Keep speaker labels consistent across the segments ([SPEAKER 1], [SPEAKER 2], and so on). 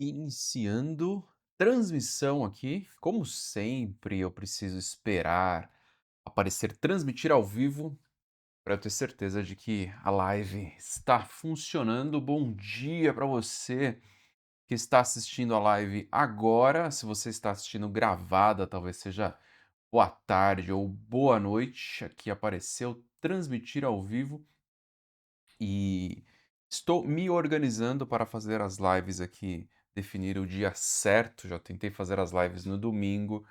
[SPEAKER 1] Iniciando transmissão aqui. Como sempre, eu preciso esperar aparecer transmitir ao vivo para eu ter certeza de que a live está funcionando. Bom dia para você que está assistindo a live agora. Se você está assistindo gravada, talvez seja boa tarde ou boa noite. Aqui apareceu transmitir ao vivo e estou me organizando para fazer as lives aqui, definir o dia certo. Já tentei fazer as lives no domingo,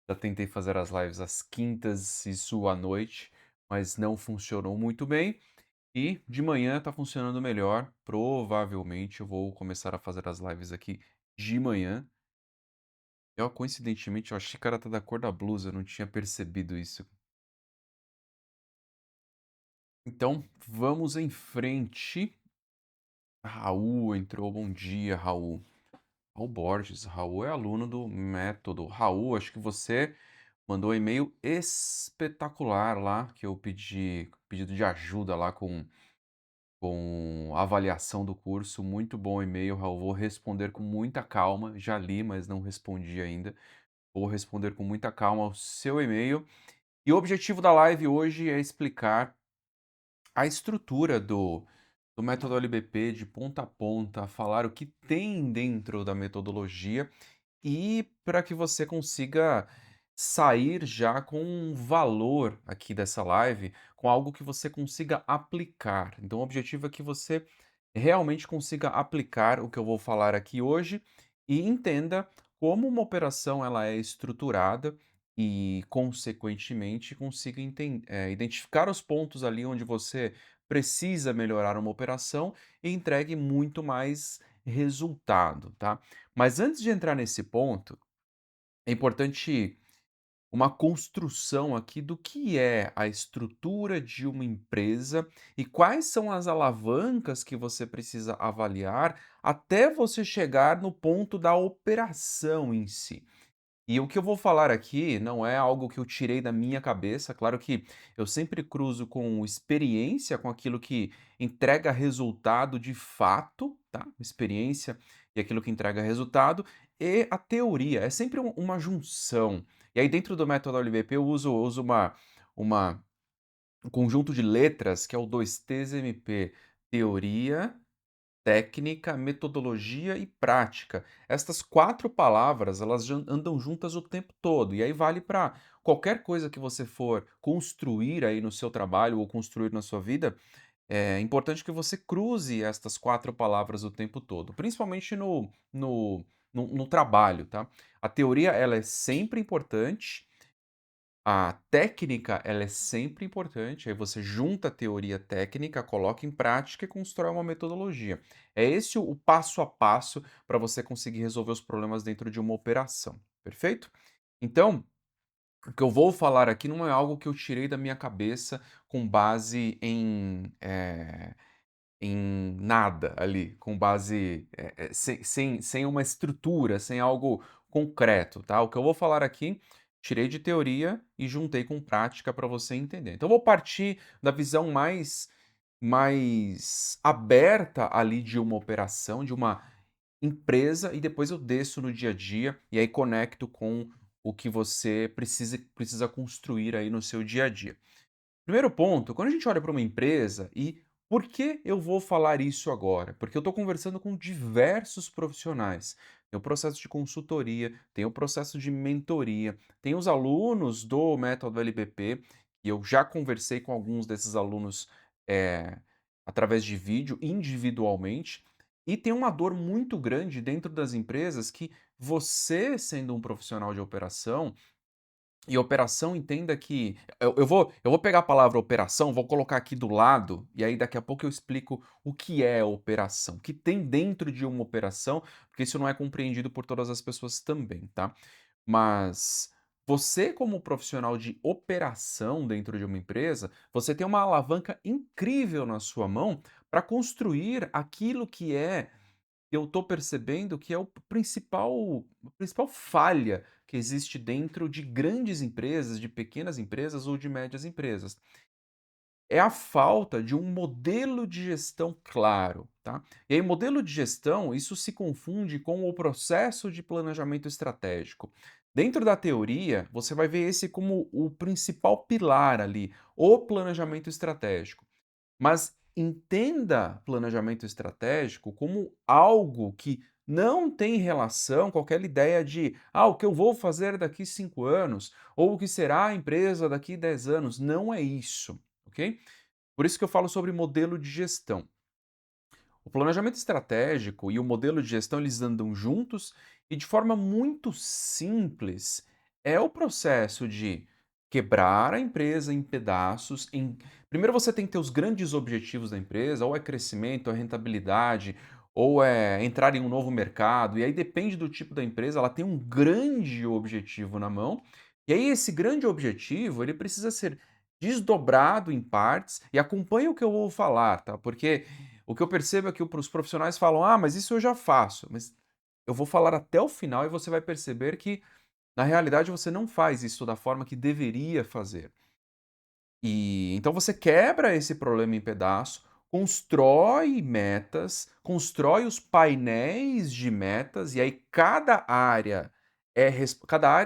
[SPEAKER 1] já tentei fazer as lives às quintas, isso à noite, mas não funcionou muito bem. E de manhã está funcionando melhor. Provavelmente eu vou começar a fazer as lives aqui de manhã. Eu, coincidentemente, a xícara tá da cor da blusa, eu não tinha percebido isso. Então, vamos em frente. Raul entrou, bom dia, Raul. Raul Borges. Raul é aluno do método. Raul, acho que você mandou um e-mail espetacular lá, que eu pedido de ajuda lá com a avaliação do curso. Muito bom e-mail, Raul. Vou responder com muita calma. Já li, mas não respondi ainda. Vou responder com muita calma o seu e-mail. E o objetivo da live hoje é explicar a estrutura do método LBP de ponta a ponta, falar o que tem dentro da metodologia e para que você consiga sair já com um valor aqui dessa live, com algo que você consiga aplicar. Então, o objetivo é que você realmente consiga aplicar o que eu vou falar aqui hoje e entenda como uma operação ela é estruturada e, consequentemente, consiga identificar os pontos ali onde você precisa melhorar uma operação e entregue muito mais resultado, tá? Mas antes de entrar nesse ponto, é importante uma construção aqui do que é a estrutura de uma empresa e quais são as alavancas que você precisa avaliar até você chegar no ponto da operação em si. E o que eu vou falar aqui não é algo que eu tirei da minha cabeça, claro que eu sempre cruzo com experiência, com aquilo que entrega resultado de fato, tá? Experiência e aquilo que entrega resultado, e a teoria, é sempre uma junção. E aí dentro do método LVP eu uso uma um conjunto de letras que é o 2TZMP, teoria, técnica, metodologia e prática. Estas 4 palavras, elas andam juntas o tempo todo, e aí vale para qualquer coisa que você for construir aí no seu trabalho ou construir na sua vida, é importante que você cruze estas 4 palavras o tempo todo, principalmente no trabalho, tá. A teoria, ela é sempre importante, a técnica, ela é sempre importante, aí você junta a teoria técnica, coloca em prática e constrói uma metodologia. É esse o passo a passo para você conseguir resolver os problemas dentro de uma operação, perfeito? Então, o que eu vou falar aqui não é algo que eu tirei da minha cabeça com base em nada ali, com base, sem uma estrutura, sem algo concreto, tá. O que eu vou falar aqui, tirei de teoria e juntei com prática para você entender. Então eu vou partir da visão mais aberta ali de uma operação, de uma empresa, e depois eu desço no dia a dia, e aí conecto com o que você precisa construir aí no seu dia a dia. Primeiro ponto, quando a gente olha para uma empresa e por que eu vou falar isso agora? Porque eu estou conversando com diversos profissionais. Tem o processo de consultoria, tem o processo de mentoria, tem os alunos do método LBP, e eu já conversei com alguns desses alunos eh, através de vídeo, individualmente, e tem uma dor muito grande dentro das empresas que você, sendo um profissional de operação, e operação, entenda que eu vou pegar a palavra operação, vou colocar aqui do lado, e aí daqui a pouco eu explico o que é operação, o que tem dentro de uma operação, porque isso não é compreendido por todas as pessoas também, tá. Mas você, como profissional de operação dentro de uma empresa, você tem uma alavanca incrível na sua mão para construir aquilo que eu estou percebendo que é o principal a principal falha que existe dentro de grandes empresas, de pequenas empresas ou de médias empresas. é a falta de um modelo de gestão claro, tá? E aí, modelo de gestão, isso se confunde com o processo de planejamento estratégico. Dentro da teoria, você vai ver esse como o principal pilar ali, o planejamento estratégico. Mas entenda planejamento estratégico como algo que não tem relação com aquela ideia de o que eu vou fazer daqui 5 anos, ou o que será a empresa daqui 10 anos. Não é isso, ok? Por isso que eu falo sobre modelo de gestão. O planejamento estratégico e o modelo de gestão eles andam juntos e de forma muito simples é o processo de quebrar a empresa em pedaços. Primeiro você tem que ter os grandes objetivos da empresa, ou é crescimento, ou é rentabilidade, ou é entrar em um novo mercado. E aí depende do tipo da empresa, ela tem um grande objetivo na mão. E aí esse grande objetivo ele precisa ser desdobrado em partes e acompanha o que eu vou falar, tá? Porque o que eu percebo é que os profissionais falam: "Ah, mas isso eu já faço", mas eu vou falar até o final e você vai perceber que, na realidade, você não faz isso da forma que deveria fazer. E então você quebra esse problema em pedaço, constrói metas, constrói os painéis de metas, e aí cada área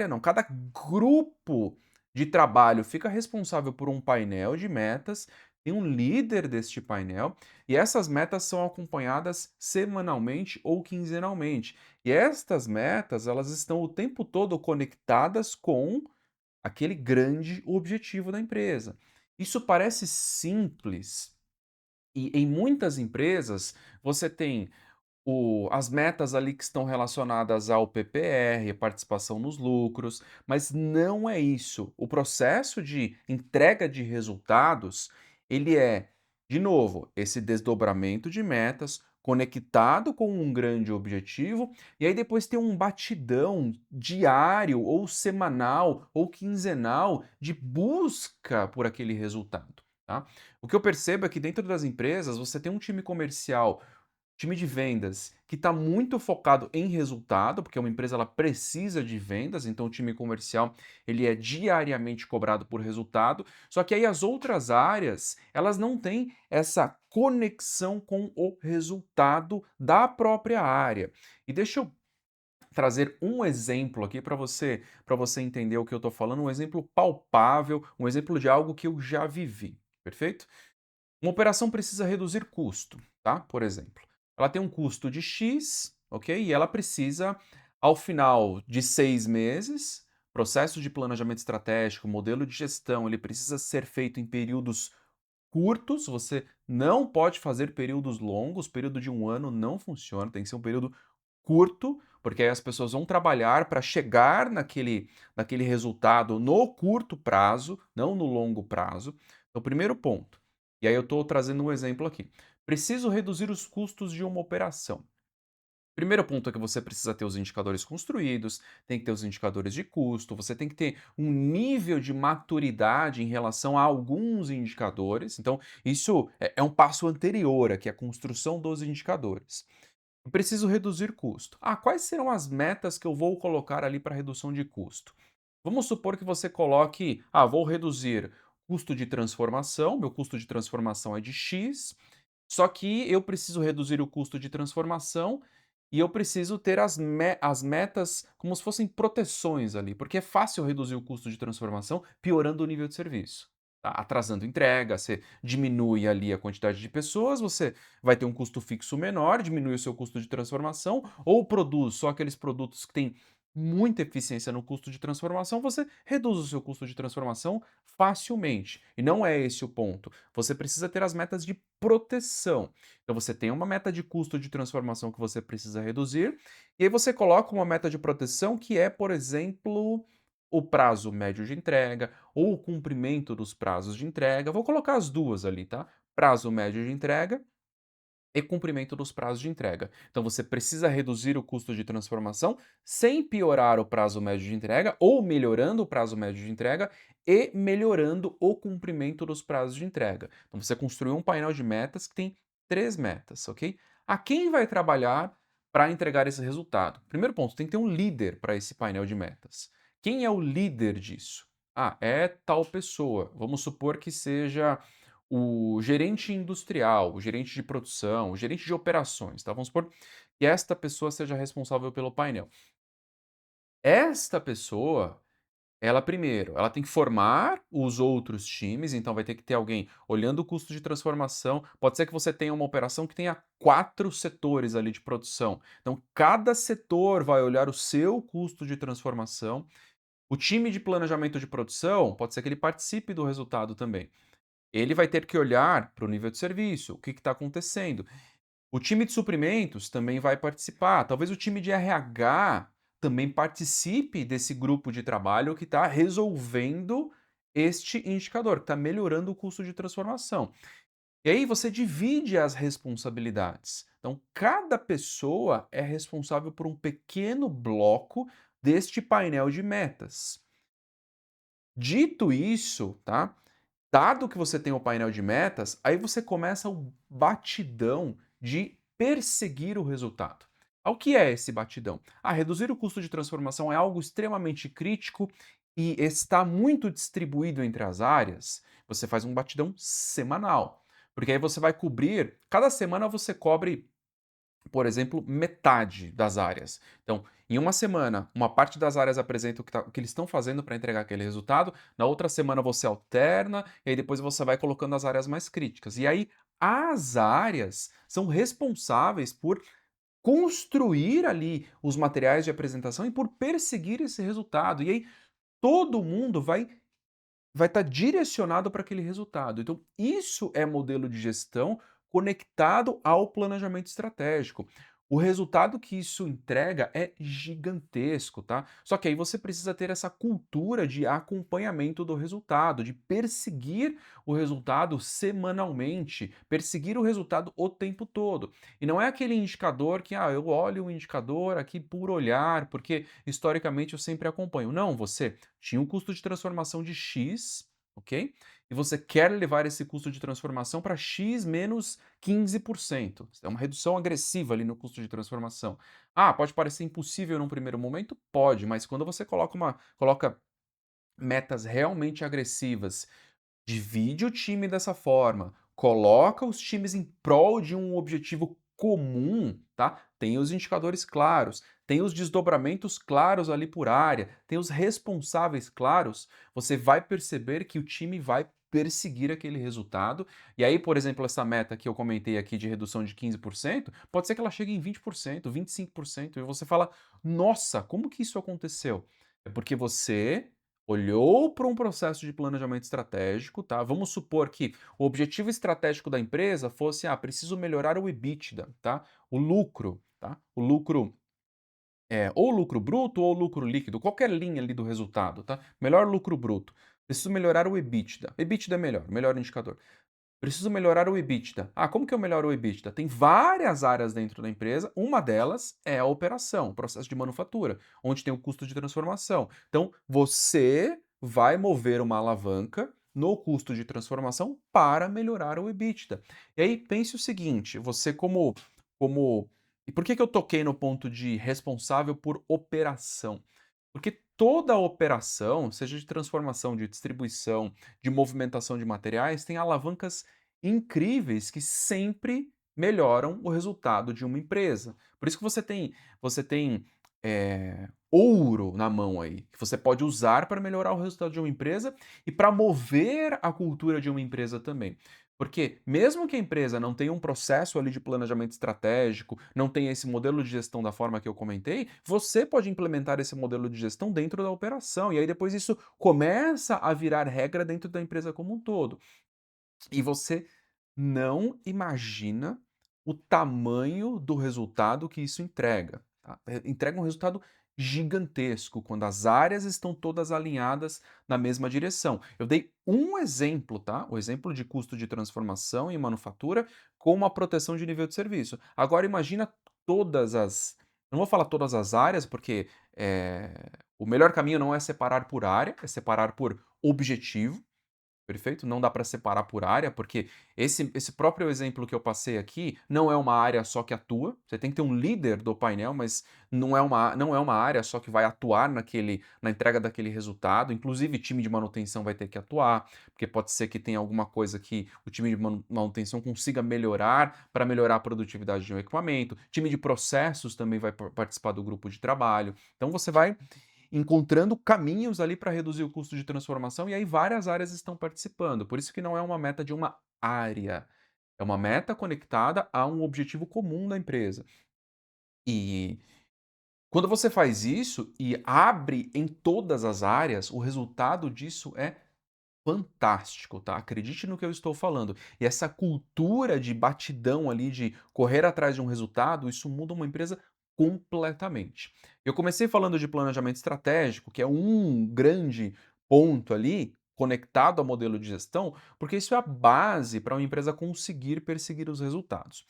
[SPEAKER 1] não, cada grupo de trabalho fica responsável por um painel de metas, tem um líder deste painel, e essas metas são acompanhadas semanalmente ou quinzenalmente. E estas metas, elas estão o tempo todo conectadas com aquele grande objetivo da empresa. Isso parece simples e em muitas empresas você tem as metas ali que estão relacionadas ao PPR, participação nos lucros, mas não é isso. O processo de entrega de resultados, ele é, de novo, esse desdobramento de metas conectado com um grande objetivo, e aí depois tem um batidão diário ou semanal ou quinzenal de busca por aquele resultado, tá? O que eu percebo é que dentro das empresas você tem um time comercial, time de vendas que está muito focado em resultado, porque uma empresa ela precisa de vendas, então o time comercial ele é diariamente cobrado por resultado. Só que aí as outras áreas elas não têm essa conexão com o resultado da própria área. E deixa eu trazer um exemplo aqui para você entender o que eu estou falando, um exemplo palpável, um exemplo de algo que eu já vivi, perfeito? Uma operação precisa reduzir custo, tá? Por exemplo, ela tem um custo de X, ok? E ela precisa, ao final de 6 meses, processo de planejamento estratégico, modelo de gestão, ele precisa ser feito em períodos curtos. Você não pode fazer períodos longos, período de 1 ano não funciona, tem que ser um período curto, porque aí as pessoas vão trabalhar para chegar naquele resultado no curto prazo, não no longo prazo. Então, primeiro ponto, e aí eu estou trazendo um exemplo aqui. Preciso reduzir os custos de uma operação. Primeiro ponto é que você precisa ter os indicadores construídos, tem que ter os indicadores de custo, você tem que ter um nível de maturidade em relação a alguns indicadores. Então, isso é um passo anterior aqui, a construção dos indicadores. Eu preciso reduzir custo. Quais serão as metas que eu vou colocar ali para redução de custo? Vamos supor que você coloque, vou reduzir custo de transformação, meu custo de transformação é de X, só que eu preciso reduzir o custo de transformação e eu preciso ter as metas como se fossem proteções ali, porque é fácil reduzir o custo de transformação piorando o nível de serviço. Tá? Atrasando entrega, você diminui ali a quantidade de pessoas, você vai ter um custo fixo menor, diminui o seu custo de transformação, ou produz só aqueles produtos que têm muita eficiência no custo de transformação, você reduz o seu custo de transformação facilmente. E não é esse o ponto. Você precisa ter as metas de proteção. Então você tem uma meta de custo de transformação que você precisa reduzir, e aí você coloca uma meta de proteção que é, por exemplo, o prazo médio de entrega ou o cumprimento dos prazos de entrega. Vou colocar as duas ali, tá? Prazo médio de entrega e cumprimento dos prazos de entrega. Então você precisa reduzir o custo de transformação sem piorar o prazo médio de entrega ou melhorando o prazo médio de entrega e melhorando o cumprimento dos prazos de entrega. Então você construiu um painel de metas que tem 3 metas, ok? A quem vai trabalhar para entregar esse resultado? Primeiro ponto, tem que ter um líder para esse painel de metas. Quem é o líder disso? É tal pessoa. Vamos supor que seja o gerente industrial, o gerente de produção, o gerente de operações, tá? Vamos supor que esta pessoa seja responsável pelo painel. Esta pessoa, ela primeiro, ela tem que formar os outros times, então vai ter que ter alguém olhando o custo de transformação. Pode ser que você tenha uma operação que tenha 4 setores ali de produção. Então, cada setor vai olhar o seu custo de transformação. O time de planejamento de produção, pode ser que ele participe do resultado também. Ele vai ter que olhar para o nível de serviço, o que está acontecendo. O time de suprimentos também vai participar. Talvez o time de RH também participe desse grupo de trabalho que está resolvendo este indicador, que está melhorando o custo de transformação. E aí você divide as responsabilidades. Então, cada pessoa é responsável por um pequeno bloco deste painel de metas. Dito isso, tá? Dado que você tem o painel de metas, aí você começa o batidão de perseguir o resultado. O que é esse batidão? Reduzir o custo de transformação é algo extremamente crítico e está muito distribuído entre as áreas. Você faz um batidão semanal, porque aí você vai cobrir, cada semana você cobre, por exemplo, metade das áreas. Então, em uma semana, uma parte das áreas apresenta o que eles estão fazendo para entregar aquele resultado, na outra semana você alterna, e aí depois você vai colocando as áreas mais críticas. E aí, as áreas são responsáveis por construir ali os materiais de apresentação e por perseguir esse resultado. E aí, todo mundo vai estar direcionado para aquele resultado. Então, isso é modelo de gestão conectado ao planejamento estratégico. O resultado que isso entrega é gigantesco, tá? Só que aí você precisa ter essa cultura de acompanhamento do resultado, de perseguir o resultado semanalmente, perseguir o resultado o tempo todo. E não é aquele indicador que, eu olho o indicador aqui por olhar, porque historicamente eu sempre acompanho. Não, você tinha um custo de transformação de X, ok? E você quer levar esse custo de transformação para X menos 15%. É uma redução agressiva ali no custo de transformação. Pode parecer impossível num primeiro momento? Pode, mas quando você coloca metas realmente agressivas, divide o time dessa forma, coloca os times em prol de um objetivo comum, tá? Tem os indicadores claros, tem os desdobramentos claros ali por área, tem os responsáveis claros, você vai perceber que o time vai perseguir aquele resultado. E aí, por exemplo, essa meta que eu comentei aqui de redução de 15%, pode ser que ela chegue em 20%, 25%, e você fala: "Nossa, como que isso aconteceu?" É porque você olhou para um processo de planejamento estratégico, tá? Vamos supor que o objetivo estratégico da empresa fosse, preciso melhorar o EBITDA, tá? O lucro, tá? O lucro é ou lucro bruto ou lucro líquido, qualquer linha ali do resultado, tá? Melhor lucro bruto. Preciso melhorar o EBITDA. EBITDA é melhor, melhor indicador. Preciso melhorar o EBITDA. Como que eu melhoro o EBITDA? Tem várias áreas dentro da empresa, uma delas é a operação, o processo de manufatura, onde tem o custo de transformação. Então, você vai mover uma alavanca no custo de transformação para melhorar o EBITDA. E aí pense o seguinte, você como e por que eu toquei no ponto de responsável por operação? Porque toda operação, seja de transformação, de distribuição, de movimentação de materiais, tem alavancas incríveis que sempre melhoram o resultado de uma empresa. Por isso que você tem ouro na mão aí, que você pode usar para melhorar o resultado de uma empresa e para mover a cultura de uma empresa também. Porque mesmo que a empresa não tenha um processo ali de planejamento estratégico, não tenha esse modelo de gestão da forma que eu comentei, você pode implementar esse modelo de gestão dentro da operação. E aí depois isso começa a virar regra dentro da empresa como um todo. E você não imagina o tamanho do resultado que isso entrega, tá? Entrega um resultado gigantesco quando as áreas estão todas alinhadas na mesma direção. Eu dei um exemplo, tá? O exemplo de custo de transformação em manufatura com uma proteção de nível de serviço. Agora imagina todas as não vou falar todas as áreas, porque, o melhor caminho não é separar por área, é separar por objetivo. Perfeito? Não dá para separar por área, porque esse próprio exemplo que eu passei aqui não é uma área só que atua. Você tem que ter um líder do painel, mas não é uma área só que vai atuar na entrega daquele resultado. Inclusive, time de manutenção vai ter que atuar, porque pode ser que tenha alguma coisa que o time de manutenção consiga melhorar para melhorar a produtividade de um equipamento. Time de processos também vai participar do grupo de trabalho. Então você vai encontrando caminhos ali para reduzir o custo de transformação, e aí várias áreas estão participando. Por isso que não é uma meta de uma área, é uma meta conectada a um objetivo comum da empresa. E quando você faz isso e abre em todas as áreas, o resultado disso é fantástico, tá? Acredite no que eu estou falando. E essa cultura de batidão ali, de correr atrás de um resultado, isso muda uma empresa completamente. Eu comecei falando de planejamento estratégico, que é um grande ponto ali conectado ao modelo de gestão, porque isso é a base para uma empresa conseguir perseguir os resultados.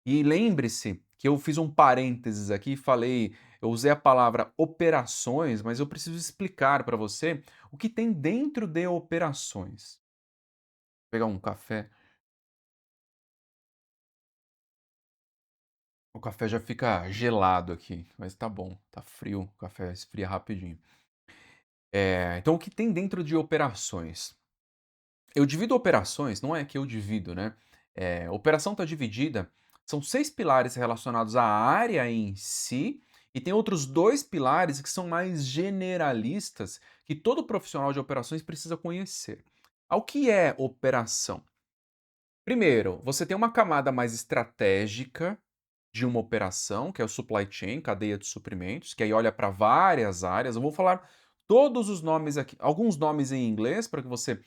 [SPEAKER 1] E lembre-se que eu fiz um parênteses aqui e falei, eu usei a palavra operações, mas eu preciso explicar para você o que tem dentro de operações. Vou pegar um café, o café já fica gelado aqui, mas tá bom, tá frio, o café esfria rapidinho. Então o que tem dentro de operações? Eu divido operações, não é que eu divido, né? Operação está dividida, são 6 pilares relacionados à área em si, e tem outros 2 pilares que são mais generalistas, que todo profissional de operações precisa conhecer. Ao que é operação? Primeiro, você tem uma camada mais estratégica de uma operação, que é o supply chain, cadeia de suprimentos, que aí olha para várias áreas. Eu vou falar todos os nomes aqui, alguns nomes em inglês para que você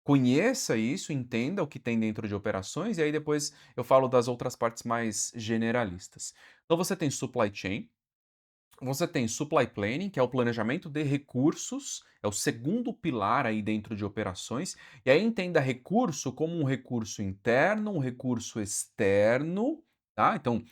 [SPEAKER 1] conheça isso, entenda o que tem dentro de operações, e aí depois eu falo das outras partes mais generalistas. Então você tem supply chain, você tem supply planning, que é o planejamento de recursos, é o segundo pilar aí dentro de operações, e aí entenda recurso como um recurso interno, um recurso externo, tá? Então,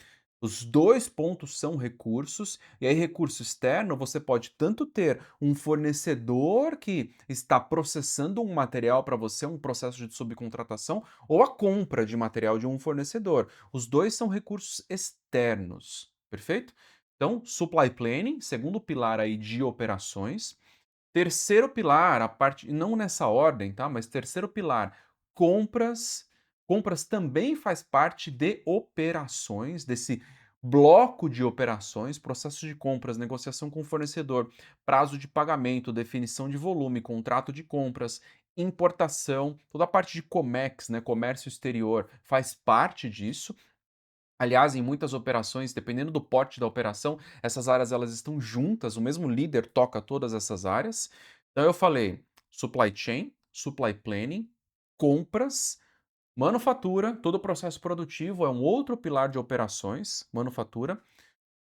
[SPEAKER 1] os 2 pontos são recursos, e aí recurso externo você pode tanto ter um fornecedor que está processando um material para você, um processo de subcontratação, ou a compra de material de um fornecedor. Os 2 são recursos externos, perfeito? Então, supply planning, segundo pilar aí de operações. Terceiro pilar, a parte, não nessa ordem, tá? Mas terceiro pilar, compras. Compras também faz parte de operações, desse bloco de operações, processo de compras, negociação com o fornecedor, prazo de pagamento, definição de volume, contrato de compras, importação, toda a parte de Comex, né, comércio exterior, faz parte disso. Aliás, em muitas operações, dependendo do porte da operação, essas áreas elas estão juntas, o mesmo líder toca todas essas áreas. Então eu falei supply chain, supply planning, compras, manufatura, todo o processo produtivo é um outro pilar de operações, manufatura.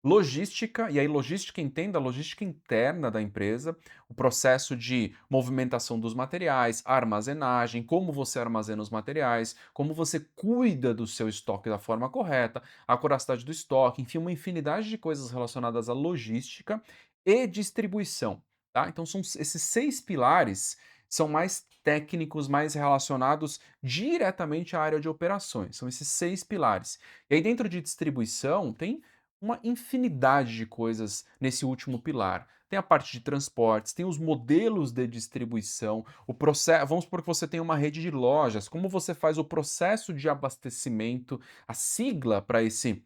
[SPEAKER 1] Logística, e aí logística entenda a logística interna da empresa, o processo de movimentação dos materiais, armazenagem, como você armazena os materiais, como você cuida do seu estoque da forma correta, a acuracidade do estoque, enfim, uma infinidade de coisas relacionadas à logística e distribuição, tá? Então são esses 6 pilares são mais técnicos, mais relacionados diretamente à área de operações, são esses 6 pilares. E aí dentro de distribuição tem uma infinidade de coisas nesse último pilar. Tem a parte de transportes, tem os modelos de distribuição, o processo. Vamos supor que você tem uma rede de lojas, como você faz o processo de abastecimento, a sigla para esse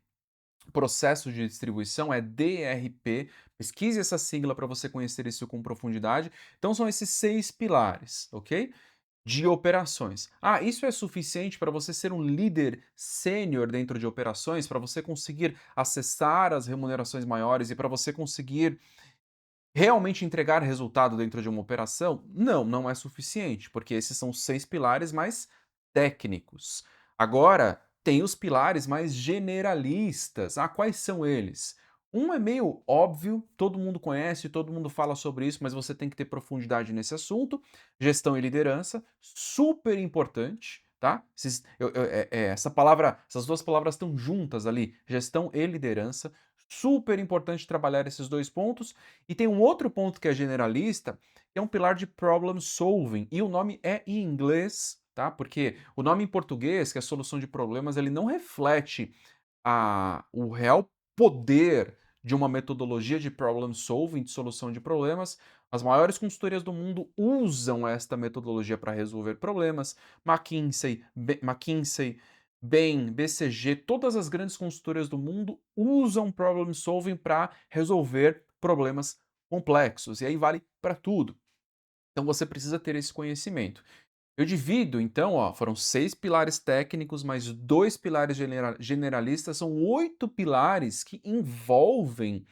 [SPEAKER 1] processo de distribuição é DRP. Pesquise essa sigla para você conhecer isso com profundidade. Então são esses 6 pilares, ok? De operações. Ah, isso é suficiente para você ser um líder sênior dentro de operações, para você conseguir acessar as remunerações maiores e para você conseguir realmente entregar resultado dentro de uma operação? Não, não é suficiente, porque esses são os 6 pilares mais técnicos. Agora, tem os pilares mais generalistas. Ah, quais são eles? Um é meio óbvio, todo mundo conhece, todo mundo fala sobre isso, mas você tem que ter profundidade nesse assunto. Gestão e liderança, super importante, tá? Essa palavra, essas duas palavras estão juntas ali, gestão e liderança, Super importante trabalhar esses 2 pontos. E tem um outro ponto que é generalista, que é um pilar de problem solving, e o nome é em inglês, tá, porque o nome em português, que é solução de problemas, ele não reflete o real poder de uma metodologia de problem solving, de solução de problemas. As maiores consultorias do mundo usam esta metodologia para resolver problemas. McKinsey, Bain, BCG, todas as grandes consultorias do mundo usam problem solving para resolver problemas complexos. E aí vale para tudo. Então você precisa ter esse conhecimento. Eu divido, então, ó, foram 6 pilares técnicos, mais 2 pilares generalistas, são 8 pilares que envolvem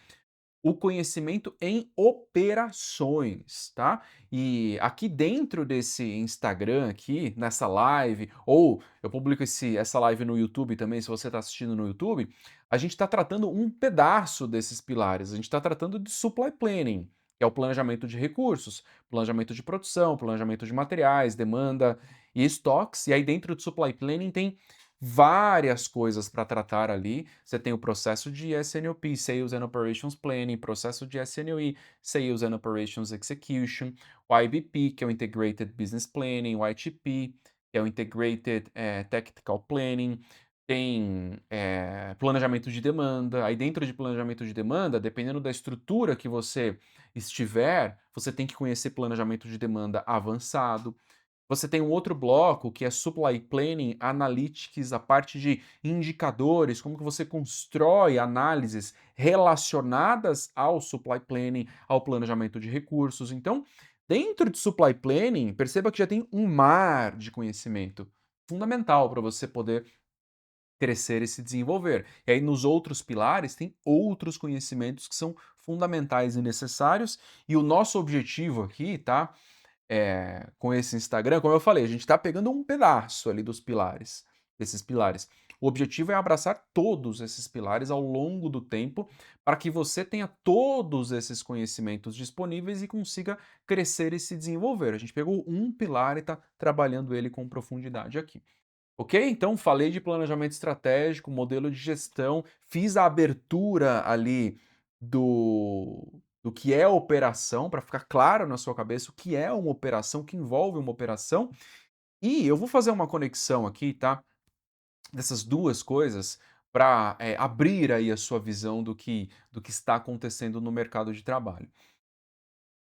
[SPEAKER 1] o conhecimento em operações, tá? E aqui dentro desse Instagram aqui, nessa live, ou eu publico essa live no YouTube também, se você está assistindo no YouTube, a gente está tratando um pedaço desses pilares. A gente está tratando de supply planning, que é o planejamento de recursos, planejamento de produção, planejamento de materiais, demanda e estoques. E aí dentro do supply planning tem várias coisas para tratar ali. Você tem o processo de SNOP, Sales and Operations Planning, processo de SNOE, Sales and Operations Execution, o IBP, que é o Integrated Business Planning, o ITP, que é o Integrated Tactical Planning, tem planejamento de demanda. Aí dentro de planejamento de demanda, dependendo da estrutura que você estiver, você tem que conhecer planejamento de demanda avançado. Você tem um outro bloco que é Supply Planning Analytics, a parte de indicadores, como que você constrói análises relacionadas ao Supply Planning, ao planejamento de recursos. Então, dentro de Supply Planning, perceba que já tem um mar de conhecimento fundamental para você poder crescer e se desenvolver. E aí nos outros pilares tem outros conhecimentos que são fundamentais e necessários, e o nosso objetivo aqui, tá? Com esse Instagram, como eu falei, a gente está pegando um pedaço ali dos pilares, desses pilares. O objetivo é abraçar todos esses pilares ao longo do tempo, para que você tenha todos esses conhecimentos disponíveis e consiga crescer e se desenvolver. A gente pegou um pilar e está trabalhando ele com profundidade aqui. Ok? Então, falei de planejamento estratégico, modelo de gestão, fiz a abertura ali do que é operação, para ficar claro na sua cabeça o que é uma operação, o que envolve uma operação. E eu vou fazer uma conexão aqui, tá? Dessas duas coisas para abrir aí a sua visão do que está acontecendo no mercado de trabalho.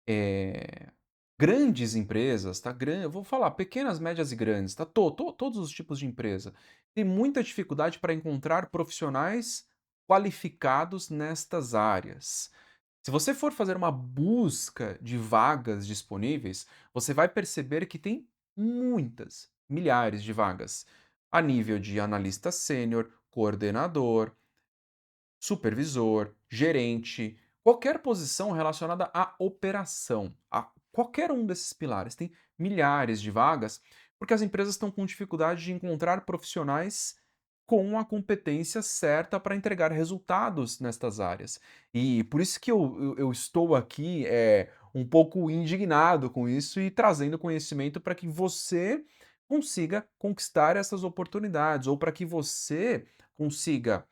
[SPEAKER 1] Eh, Grandes empresas, tá? Eu vou falar pequenas, médias e grandes, tá? Todos os tipos de empresa. Tem muita dificuldade para encontrar profissionais qualificados nestas áreas. Se você for fazer uma busca de vagas disponíveis, você vai perceber que tem muitas, milhares de vagas a nível de analista sênior, coordenador, supervisor, gerente, qualquer posição relacionada à operação, a qualquer um desses pilares. Tem milhares de vagas, porque as empresas estão com dificuldade de encontrar profissionais com a competência certa para entregar resultados nestas áreas. E por isso que eu estou aqui um pouco indignado com isso e trazendo conhecimento para que você consiga conquistar essas oportunidades, ou para que você consiga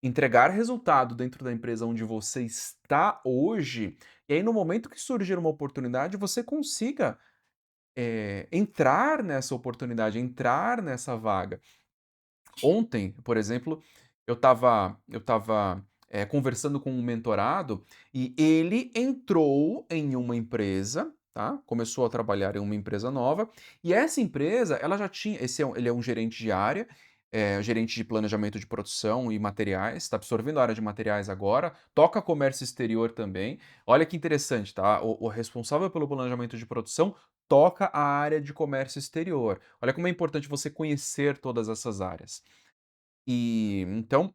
[SPEAKER 1] entregar resultado dentro da empresa onde você está hoje, e aí no momento que surgir uma oportunidade, você consiga, entrar nessa oportunidade, entrar nessa vaga. Ontem, por exemplo, eu estava conversando com um mentorado e ele entrou em uma empresa, tá, começou a trabalhar em uma empresa nova, e essa empresa, ela já tinha ele é um gerente de área, gerente de planejamento de produção e materiais, está absorvendo a área de materiais agora, toca comércio exterior também. Olha que interessante, tá, o responsável pelo planejamento de produção toca a área de comércio exterior. Olha como é importante você conhecer todas essas áreas. Então,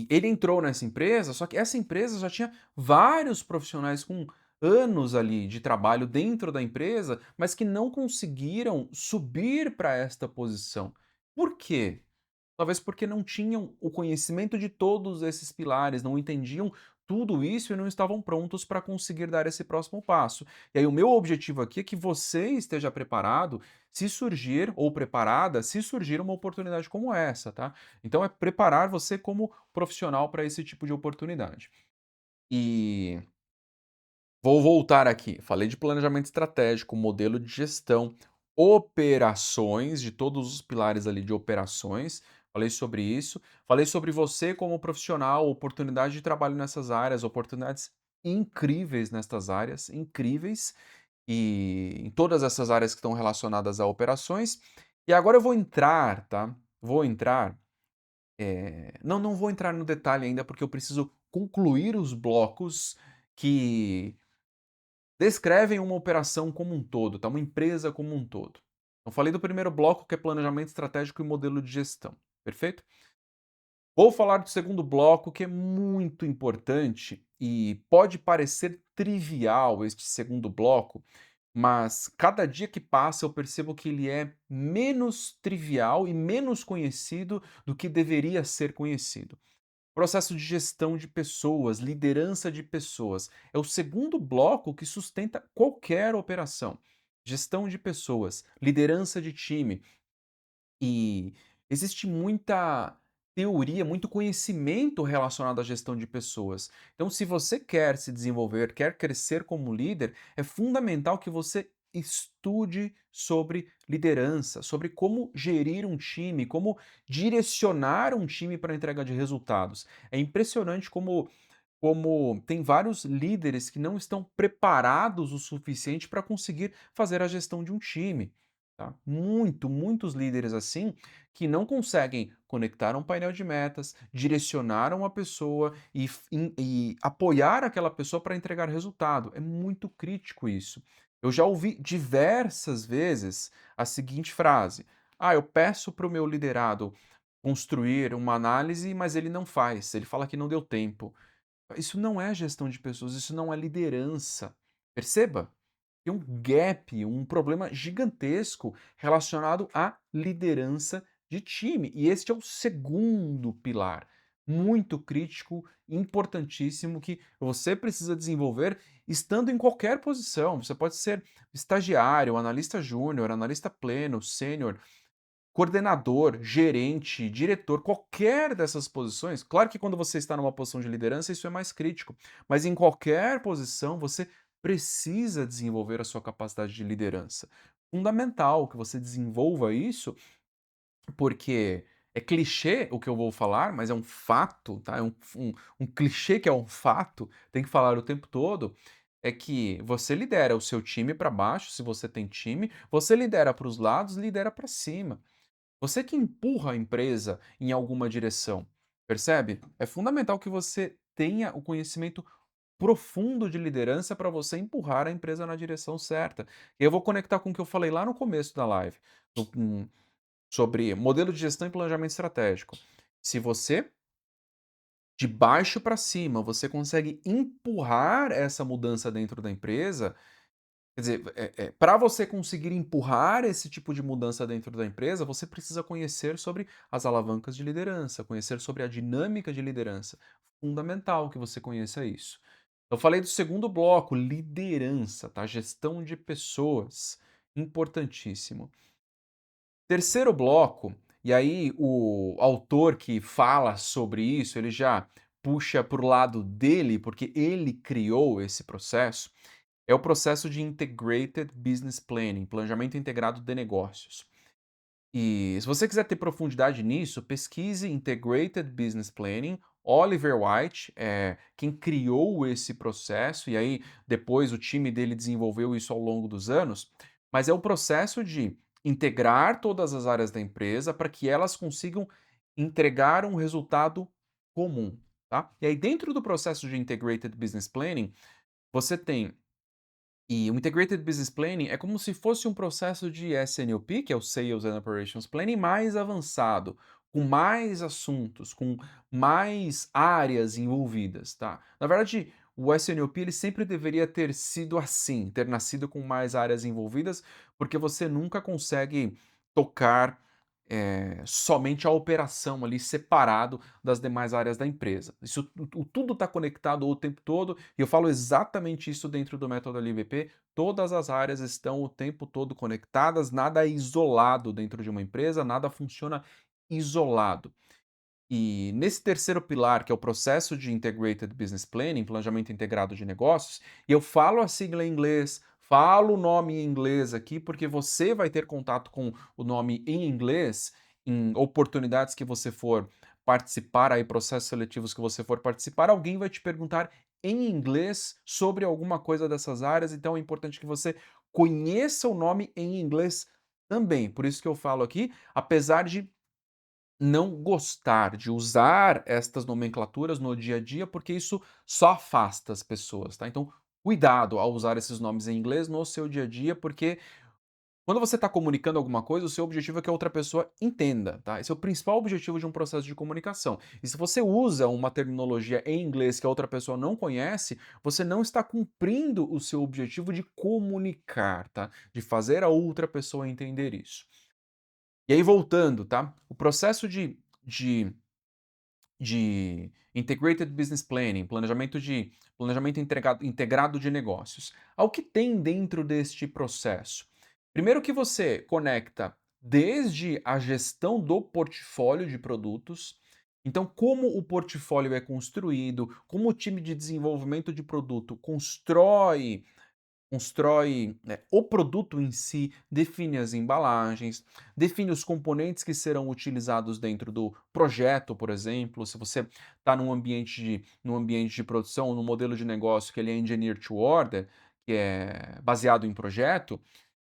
[SPEAKER 1] ele entrou nessa empresa, só que essa empresa já tinha vários profissionais com anos ali de trabalho dentro da empresa, mas que não conseguiram subir para esta posição. Por quê? Talvez porque não tinham o conhecimento de todos esses pilares, não entendiam tudo isso e não estavam prontos para conseguir dar esse próximo passo. E aí o meu objetivo aqui é que você esteja preparado se surgir ou preparada se surgir uma oportunidade como essa, tá? Então é preparar você como profissional para esse tipo de oportunidade. E vou voltar aqui. Falei de planejamento estratégico, modelo de gestão, operações, de todos os pilares ali de operações. Falei sobre isso. Falei sobre você como profissional, oportunidade de trabalho nessas áreas, oportunidades incríveis nestas áreas, incríveis, e em todas essas áreas que estão relacionadas a operações. E agora eu vou entrar, tá? Vou entrar. Não vou entrar no detalhe ainda, porque eu preciso concluir os blocos que descrevem uma operação como um todo, tá? Uma empresa como um todo. Eu falei do primeiro bloco, que é planejamento estratégico e modelo de gestão, perfeito? Vou falar do segundo bloco, que é muito importante e pode parecer trivial este segundo bloco, mas cada dia que passa eu percebo que ele é menos trivial e menos conhecido do que deveria ser conhecido. Processo de gestão de pessoas, liderança de pessoas. É o segundo bloco que sustenta qualquer operação. Gestão de pessoas, liderança de time. E existe muita teoria, muito conhecimento relacionado à gestão de pessoas. Então, se você quer se desenvolver, quer crescer como líder, é fundamental que você estude sobre liderança, sobre como gerir um time, como direcionar um time para a entrega de resultados. É impressionante como tem vários líderes que não estão preparados o suficiente para conseguir fazer a gestão de um time, tá? Muitos líderes assim, que não conseguem conectar um painel de metas, direcionar uma pessoa e apoiar aquela pessoa para entregar resultado. É muito crítico isso. Eu já ouvi diversas vezes a seguinte frase: "Ah, eu peço para o meu liderado construir uma análise, mas ele não faz, ele fala que não deu tempo". Isso não é gestão de pessoas, isso não é liderança. Perceba? Tem um gap, um problema gigantesco relacionado à liderança de time. E este é o segundo pilar, muito crítico, importantíssimo, que você precisa desenvolver estando em qualquer posição. Você pode ser estagiário, analista júnior, analista pleno, sênior, coordenador, gerente, diretor, qualquer dessas posições. Claro que quando você está numa posição de liderança, isso é mais crítico, mas em qualquer posição você precisa desenvolver a sua capacidade de liderança. Fundamental que você desenvolva isso, porque é clichê o que eu vou falar, mas é um fato, tá? É um clichê que é um fato, tem que falar o tempo todo. É que você lidera o seu time para baixo, se você tem time, você lidera para os lados, lidera para cima. Você que empurra a empresa em alguma direção, percebe? É fundamental que você tenha o conhecimento profundo de liderança para você empurrar a empresa na direção certa. E eu vou conectar com o que eu falei lá no começo da live, sobre modelo de gestão e planejamento estratégico. Se você, de baixo para cima, você consegue empurrar essa mudança dentro da empresa. Quer dizer, pra você conseguir empurrar esse tipo de mudança dentro da empresa, você precisa conhecer sobre as alavancas de liderança, conhecer sobre a dinâmica de liderança. Fundamental que você conheça isso. Eu falei do segundo bloco, liderança, tá? Gestão de pessoas, importantíssimo. Terceiro bloco, e aí o autor que fala sobre isso, ele já puxa para o lado dele, porque ele criou esse processo, é o processo de Integrated Business Planning, planejamento integrado de negócios. E se você quiser ter profundidade nisso, pesquise Integrated Business Planning. Oliver White é quem criou esse processo, e aí depois o time dele desenvolveu isso ao longo dos anos. Mas é o processo de integrar todas as áreas da empresa para que elas consigam entregar um resultado comum. Tá? E aí, dentro do processo de Integrated Business Planning, você tem e o Integrated Business Planning é como se fosse um processo de SNOP, que é o Sales and Operations Planning, mais avançado, com mais assuntos, com mais áreas envolvidas, tá? Na verdade, o SNOP ele sempre deveria ter sido assim, ter nascido com mais áreas envolvidas, porque você nunca consegue tocar somente a operação ali separado das demais áreas da empresa. Isso tudo está conectado o tempo todo, e eu falo exatamente isso dentro do método LVP. Todas as áreas estão o tempo todo conectadas, nada é isolado dentro de uma empresa, nada funciona isolado. E nesse terceiro pilar, que é o processo de Integrated Business Planning, planejamento integrado de negócios, e eu falo a sigla em inglês, falo o nome em inglês aqui, porque você vai ter contato com o nome em inglês em oportunidades que você for participar, aí processos seletivos que você for participar, alguém vai te perguntar em inglês sobre alguma coisa dessas áreas, então é importante que você conheça o nome em inglês também. Por isso que eu falo aqui, apesar de não gostar de usar estas nomenclaturas no dia a dia, porque isso só afasta as pessoas, tá? Então, cuidado ao usar esses nomes em inglês no seu dia a dia, porque quando você está comunicando alguma coisa, o seu objetivo é que a outra pessoa entenda, tá? Esse é o principal objetivo de um processo de comunicação. E se você usa uma terminologia em inglês que a outra pessoa não conhece, você não está cumprindo o seu objetivo de comunicar, tá? De fazer a outra pessoa entender isso. E aí voltando, tá? O processo de Integrated Business Planning, planejamento integrado de negócios. Ao que tem dentro deste processo? Primeiro que você conecta desde a gestão do portfólio de produtos, então como o portfólio é construído, como o time de desenvolvimento de produto constrói, o produto em si, define as embalagens, define os componentes que serão utilizados dentro do projeto, por exemplo. Se você está num ambiente de produção, num modelo de negócio que ele é engineer to order, que é baseado em projeto,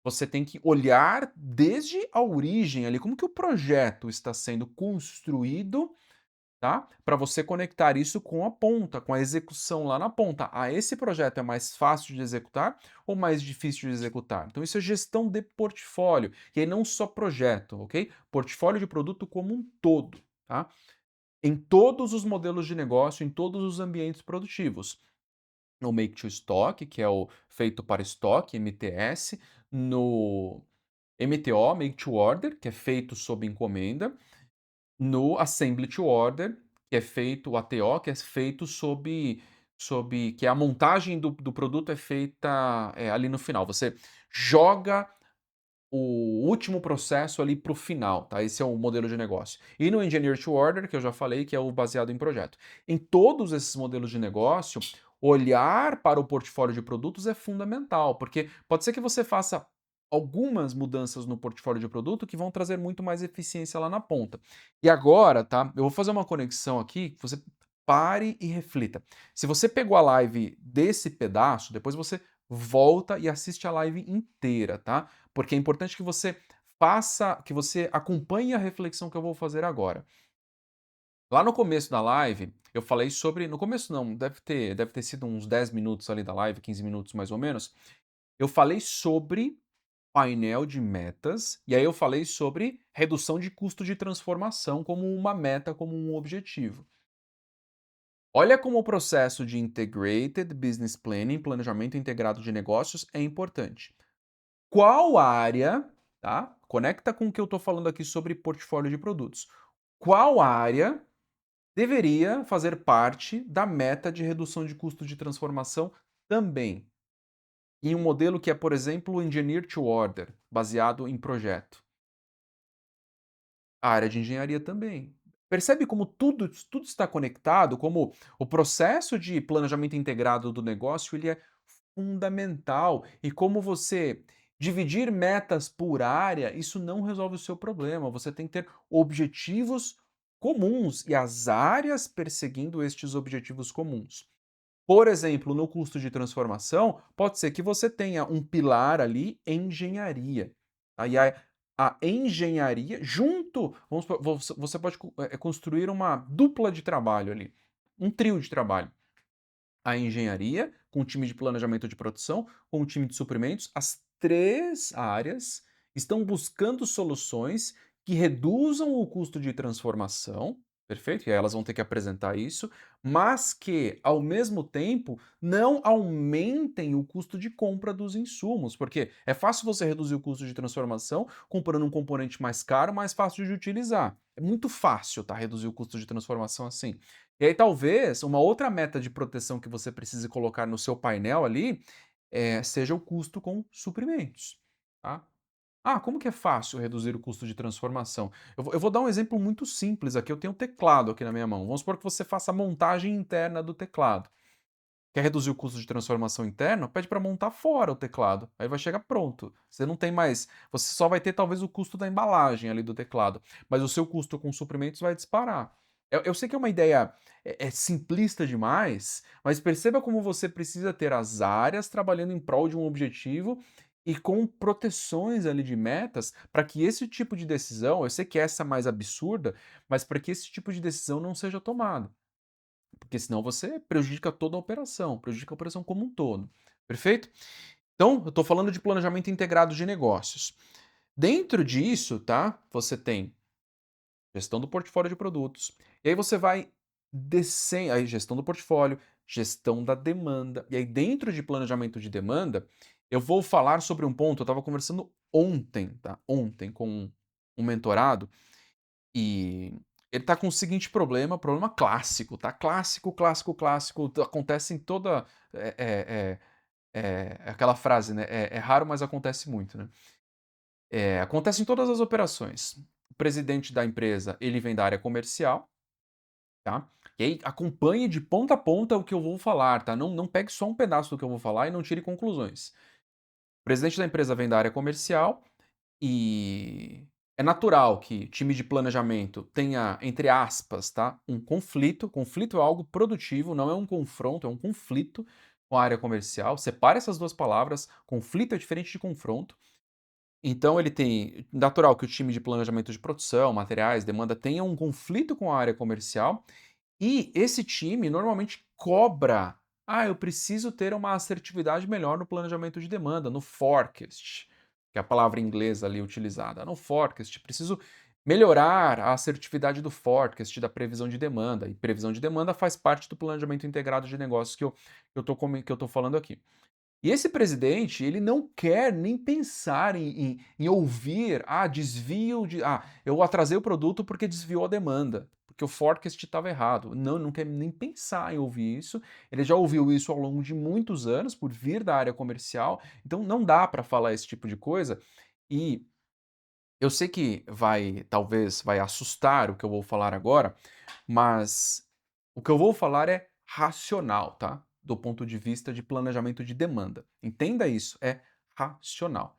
[SPEAKER 1] você tem que olhar desde a origem ali, como que o projeto está sendo construído, tá? Para você conectar isso com a ponta, com a execução lá na ponta. Ah, esse projeto é mais fácil de executar ou mais difícil de executar? Então isso é gestão de portfólio, e aí não só projeto, ok? Portfólio de produto como um todo, tá? Em todos os modelos de negócio, em todos os ambientes produtivos. No Make to Stock, que é o feito para estoque, MTS, no MTO, Make to Order, que é feito sob encomenda, no Assembly to Order, que é feito o ATO, que é feito sob que é a montagem do produto é feita, ali no final. Você joga o último processo ali para o final, tá? Esse é o modelo de negócio. E no Engineer to Order, que eu já falei, que é o baseado em projeto. Em todos esses modelos de negócio, olhar para o portfólio de produtos é fundamental, porque pode ser que você faça algumas mudanças no portfólio de produto que vão trazer muito mais eficiência lá na ponta. E agora, tá? Eu vou fazer uma conexão aqui, que você pare e reflita. Se você pegou a live desse pedaço, depois você volta e assiste a live inteira, tá? Porque é importante que você acompanhe a reflexão que eu vou fazer agora. Lá no começo da live, eu falei sobre, no começo não, deve ter sido uns 10 minutos ali da live, 15 minutos mais ou menos. Eu falei sobre painel de metas, e aí eu falei sobre redução de custo de transformação como uma meta, como um objetivo. Olha como o processo de Integrated Business Planning, planejamento integrado de negócios, é importante. Qual área, tá? Conecta com o que eu estou falando aqui sobre portfólio de produtos. Qual área deveria fazer parte da meta de redução de custo de transformação também? Em um modelo que é, por exemplo, o Engineer to Order, baseado em projeto. A área de engenharia também. Percebe como tudo está conectado, como o processo de planejamento integrado do negócio ele é fundamental e como você dividir metas por área, isso não resolve o seu problema. Você tem que ter objetivos comuns e as áreas perseguindo estes objetivos comuns. Por exemplo, no custo de transformação, pode ser que você tenha um pilar ali, engenharia. Aí a engenharia, junto, você pode construir uma dupla de trabalho ali, um trio de trabalho. A engenharia, com o time de planejamento de produção, com o time de suprimentos, as três áreas estão buscando soluções que reduzam o custo de transformação Perfeito? E aí elas vão ter que apresentar isso, mas que, ao mesmo tempo, não aumentem o custo de compra dos insumos, porque é fácil você reduzir o custo de transformação comprando um componente mais caro, mais fácil de utilizar. É muito fácil, tá, reduzir o custo de transformação assim. E aí talvez uma outra meta de proteção que você precise colocar no seu painel ali, seja o custo com suprimentos, tá? Ah, como que é fácil reduzir o custo de transformação? Eu vou dar um exemplo muito simples aqui. Eu tenho um teclado aqui na minha mão. Vamos supor que você faça a montagem interna do teclado. Quer reduzir o custo de transformação interno? Pede para montar fora o teclado. Aí vai chegar pronto. Você não tem mais. Você só vai ter talvez o custo da embalagem ali do teclado. Mas o seu custo com suprimentos vai disparar. Eu sei que é uma ideia simplista demais, mas perceba como você precisa ter as áreas trabalhando em prol de um objetivo e com proteções ali de metas para que esse tipo de decisão, eu sei que essa é mais absurda, mas para que esse tipo de decisão não seja tomada. Porque senão você prejudica toda a operação, prejudica a operação como um todo. Perfeito? Então, eu estou falando de planejamento integrado de negócios. Dentro disso, tá? Você tem gestão do portfólio de produtos. E aí você vai descendo, aí gestão do portfólio, gestão da demanda. E aí dentro de planejamento de demanda, eu vou falar sobre um ponto, eu estava conversando ontem, tá? Ontem com um mentorado e ele está com o seguinte problema, problema clássico, tá? Clássico, clássico, clássico, acontece em toda é aquela frase, né? É raro, mas acontece muito, né? Acontece em todas as operações. O presidente da empresa, ele vem da área comercial, tá? E aí acompanhe de ponta a ponta o que eu vou falar, tá? Não pegue só um pedaço do que eu vou falar e não tire conclusões. O presidente da empresa vem da área comercial e é natural que time de planejamento tenha, entre aspas, tá, um conflito. Conflito é algo produtivo, não é um confronto, é um conflito com a área comercial. Separe essas duas palavras. Conflito é diferente de confronto. Então ele tem natural que o time de planejamento de produção, materiais, demanda tenha um conflito com a área comercial e esse time normalmente cobra: "Ah, eu preciso ter uma assertividade melhor no planejamento de demanda, no forecast", que é a palavra inglesa ali utilizada. "No forecast, preciso melhorar a assertividade do forecast, da previsão de demanda", e previsão de demanda faz parte do planejamento integrado de negócios que eu tô falando aqui. E esse presidente, ele não quer nem pensar em ouvir, desvio de eu atrasei o produto porque desviou a demanda, porque o forecast estava errado. Não, não quer nem pensar em ouvir isso. Ele já ouviu isso ao longo de muitos anos por vir da área comercial, então não dá para falar esse tipo de coisa. E eu sei que talvez vai assustar o que eu vou falar agora, mas o que eu vou falar é racional, tá? Do ponto de vista de planejamento de demanda. Entenda isso, é racional.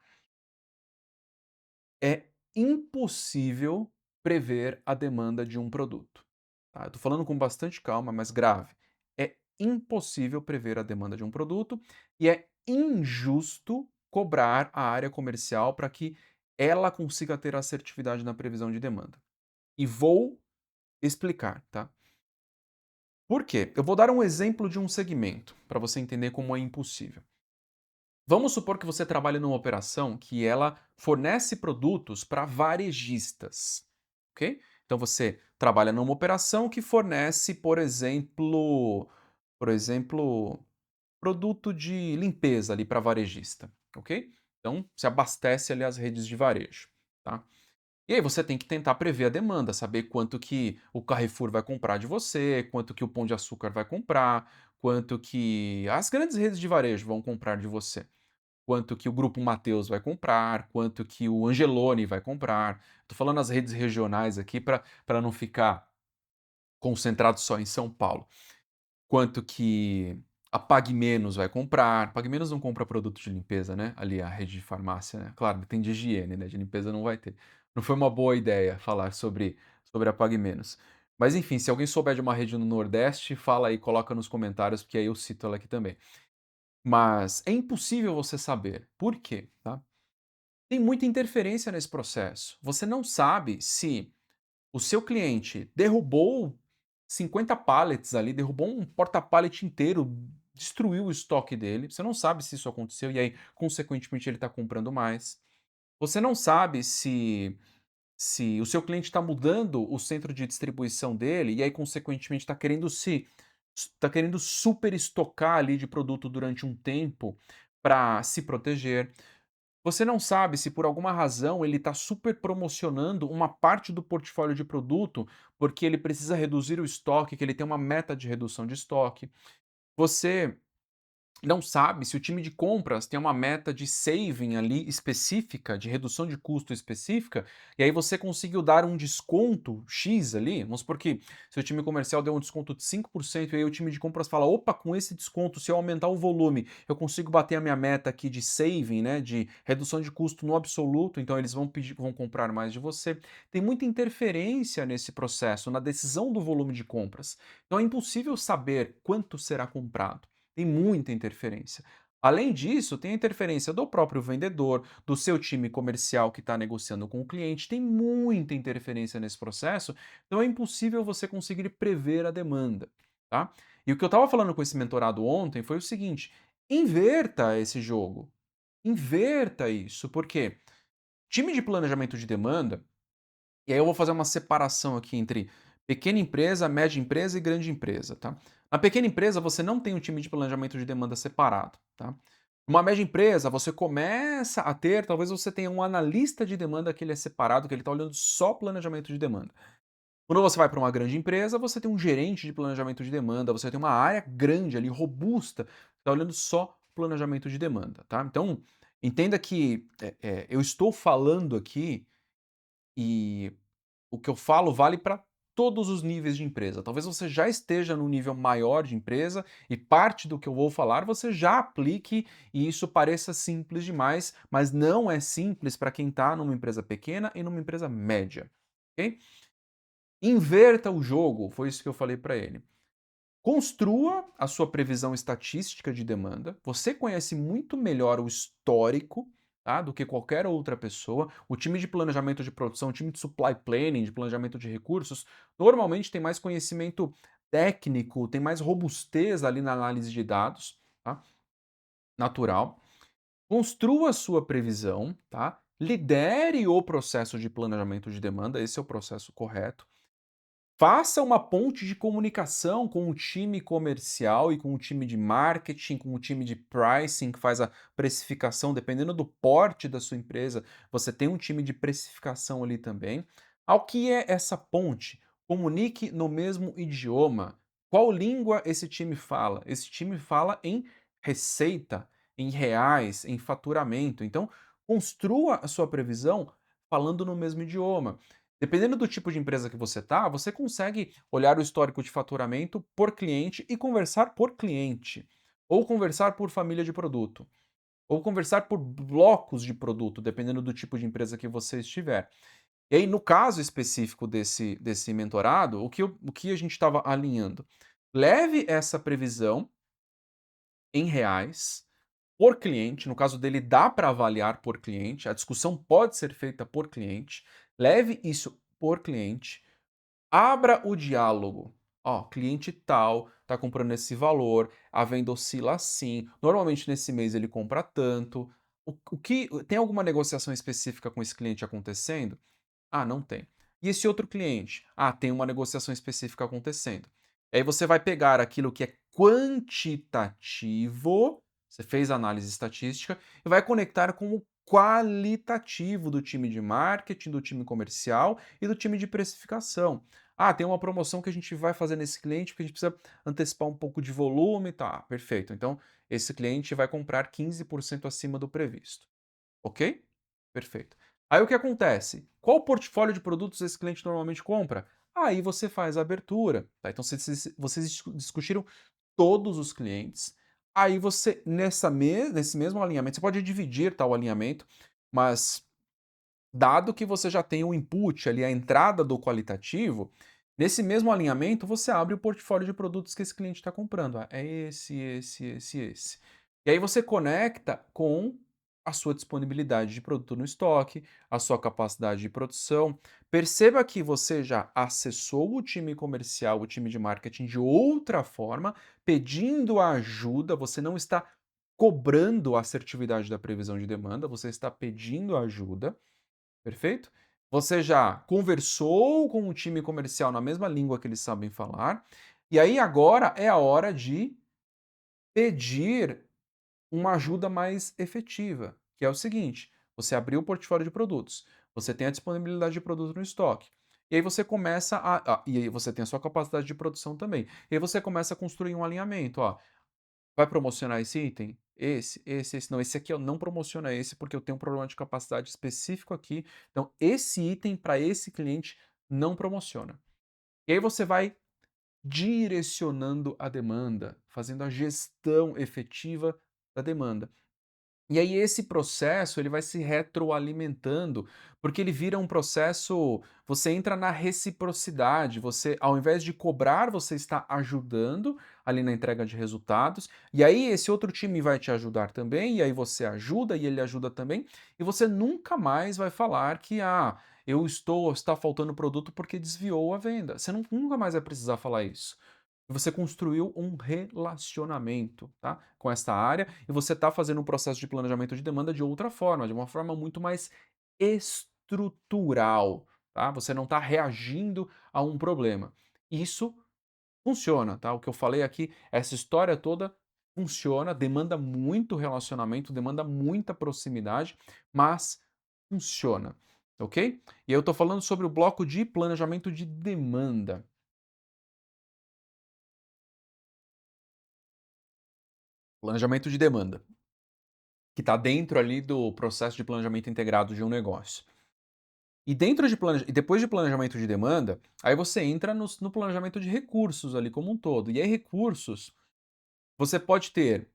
[SPEAKER 1] É impossível prever a demanda de um produto. Tá? Eu estou falando com bastante calma, mas grave. É impossível prever a demanda de um produto e é injusto cobrar a área comercial para que ela consiga ter assertividade na previsão de demanda. E vou explicar, tá? Por quê? Eu vou dar um exemplo de um segmento, para você entender como é impossível. Vamos supor que você trabalha numa operação que ela fornece produtos para varejistas, ok? Então você trabalha numa operação que fornece, por exemplo, produto de limpeza ali para varejista, ok? Então se abastece ali as redes de varejo, tá? E aí você tem que tentar prever a demanda, saber quanto que o Carrefour vai comprar de você, quanto que o Pão de Açúcar vai comprar, quanto que as grandes redes de varejo vão comprar de você, quanto que o Grupo Mateus vai comprar, quanto que o Angelone vai comprar. Tô falando as redes regionais aqui para não ficar concentrado só em São Paulo. Quanto que a Pague Menos vai comprar. Pague Menos não compra produto de limpeza, né? Ali a rede de farmácia, né? Claro, tem de higiene, né? De limpeza não vai ter. Não foi uma boa ideia falar sobre a Pague Menos. Mas enfim, se alguém souber de uma rede no Nordeste, fala aí, coloca nos comentários, porque aí eu cito ela aqui também. Mas é impossível você saber. Por quê? Tá? Tem muita interferência nesse processo. Você não sabe se o seu cliente derrubou 50 pallets ali, derrubou um porta-pallet inteiro, destruiu o estoque dele. Você não sabe se isso aconteceu e aí, consequentemente, ele está comprando mais. Você não sabe se se o seu cliente está mudando o centro de distribuição dele e aí consequentemente está querendo super estocar ali de produto durante um tempo para se proteger. Você não sabe se por alguma razão ele está super promocionando uma parte do portfólio de produto, porque ele precisa reduzir o estoque, que ele tem uma meta de redução de estoque. Você não sabe se o time de compras tem uma meta de saving ali específica, de redução de custo específica, e aí você conseguiu dar um desconto X ali, vamos supor que seu time comercial deu um desconto de 5% e aí o time de compras fala: "Opa, com esse desconto, se eu aumentar o volume, eu consigo bater a minha meta aqui de saving, né, de redução de custo no absoluto", então eles vão comprar mais de você. Tem muita interferência nesse processo, na decisão do volume de compras. Então é impossível saber quanto será comprado. Tem muita interferência. Além disso, tem a interferência do próprio vendedor, do seu time comercial que está negociando com o cliente, tem muita interferência nesse processo, então é impossível você conseguir prever a demanda, tá? E o que eu estava falando com esse mentorado ontem foi o seguinte: inverta esse jogo, inverta isso, porque time de planejamento de demanda, e aí eu vou fazer uma separação aqui entre pequena empresa, média empresa e grande empresa, tá? Na pequena empresa, você não tem um time de planejamento de demanda separado, tá? Uma média empresa, você começa a ter, talvez você tenha um analista de demanda que ele é separado, que ele está olhando só planejamento de demanda. Quando você vai para uma grande empresa, você tem um gerente de planejamento de demanda, você tem uma área grande ali, robusta, que está olhando só planejamento de demanda, tá? Então, entenda que eu estou falando aqui e o que eu falo vale para todos os níveis de empresa. Talvez você já esteja num nível maior de empresa e parte do que eu vou falar você já aplique e isso pareça simples demais, mas não é simples para quem está numa empresa pequena e numa empresa média, ok? Inverta o jogo, foi isso que eu falei para ele. Construa a sua previsão estatística de demanda. Você conhece muito melhor o histórico, tá, do que qualquer outra pessoa. O time de planejamento de produção, o time de supply planning, de planejamento de recursos, normalmente tem mais conhecimento técnico, tem mais robustez ali na análise de dados, tá? Natural. Construa a sua previsão, tá? Lidere o processo de planejamento de demanda, esse é o processo correto. Faça uma ponte de comunicação com o time comercial e com o time de marketing, com o time de pricing, que faz a precificação, dependendo do porte da sua empresa, você tem um time de precificação ali também. Ao que é essa ponte? Comunique no mesmo idioma. Qual língua esse time fala? Esse time fala em receita, em reais, em faturamento. Então, construa a sua previsão falando no mesmo idioma. Dependendo do tipo de empresa que você tá, você consegue olhar o histórico de faturamento por cliente e conversar por cliente, ou conversar por família de produto, ou conversar por blocos de produto, dependendo do tipo de empresa que você estiver. E aí, no caso específico desse mentorado, o que a gente estava alinhando? Leve essa previsão em reais por cliente, no caso dele dá para avaliar por cliente, a discussão pode ser feita por cliente, leve isso por cliente. Abra o diálogo. Ó, cliente tal está comprando esse valor, a venda oscila assim. Normalmente nesse mês ele compra tanto. O que tem alguma negociação específica com esse cliente acontecendo? Ah, não tem. E esse outro cliente? Ah, tem uma negociação específica acontecendo. E aí você vai pegar aquilo que é quantitativo, você fez a análise estatística, e vai conectar com o qualitativo do time de marketing, do time comercial e do time de precificação. Ah, tem uma promoção que a gente vai fazer nesse cliente porque a gente precisa antecipar um pouco de volume, tá? Perfeito. Então, esse cliente vai comprar 15% acima do previsto. Ok? Perfeito. Aí o que acontece? Qual portfólio de produtos esse cliente normalmente compra? Aí você faz a abertura, tá? Então vocês discutiram todos os clientes. Aí você, nesse mesmo alinhamento, você pode dividir tal alinhamento, mas dado que você já tem o input ali, a entrada do qualitativo, nesse mesmo alinhamento você abre o portfólio de produtos que esse cliente está comprando. Ah, é esse. E aí você conecta com a sua disponibilidade de produto no estoque, a sua capacidade de produção. Perceba que você já acessou o time comercial, o time de marketing de outra forma, pedindo ajuda, você não está cobrando a assertividade da previsão de demanda, você está pedindo ajuda. Perfeito? você já conversou com o time comercial na mesma língua que eles sabem falar, e aí agora é a hora de pedir uma ajuda mais efetiva, que é o seguinte: você abriu o portfólio de produtos, você tem a disponibilidade de produto no estoque, e aí você começa e aí você tem a sua capacidade de produção também. E aí você começa a construir um alinhamento, ó, vai promocionar esse item? Esse, não, esse aqui eu não promociona esse porque eu tenho um problema de capacidade específico aqui, então esse item para esse cliente não promociona. E aí você vai direcionando a demanda, fazendo a gestão efetiva da demanda. E aí esse processo ele vai se retroalimentando, porque ele vira um processo, você entra na reciprocidade, você ao invés de cobrar, você está ajudando ali na entrega de resultados, e aí esse outro time vai te ajudar também, e aí você ajuda e ele ajuda também, e você nunca mais vai falar que está faltando produto porque desviou a venda. Você nunca mais vai precisar falar isso. Você construiu um relacionamento, tá, com essa área e você está fazendo um processo de planejamento de demanda de outra forma, de uma forma muito mais estrutural, tá? Você não está reagindo a um problema. Isso funciona, tá? O que eu falei aqui, essa história toda funciona, demanda muito relacionamento, demanda muita proximidade, mas funciona, ok? E eu estou falando sobre o bloco de planejamento de demanda. Planejamento de demanda, que está dentro ali do processo de planejamento integrado de um negócio. E depois de planejamento de demanda, aí você entra no planejamento de recursos ali como um todo. E aí recursos, você pode ter,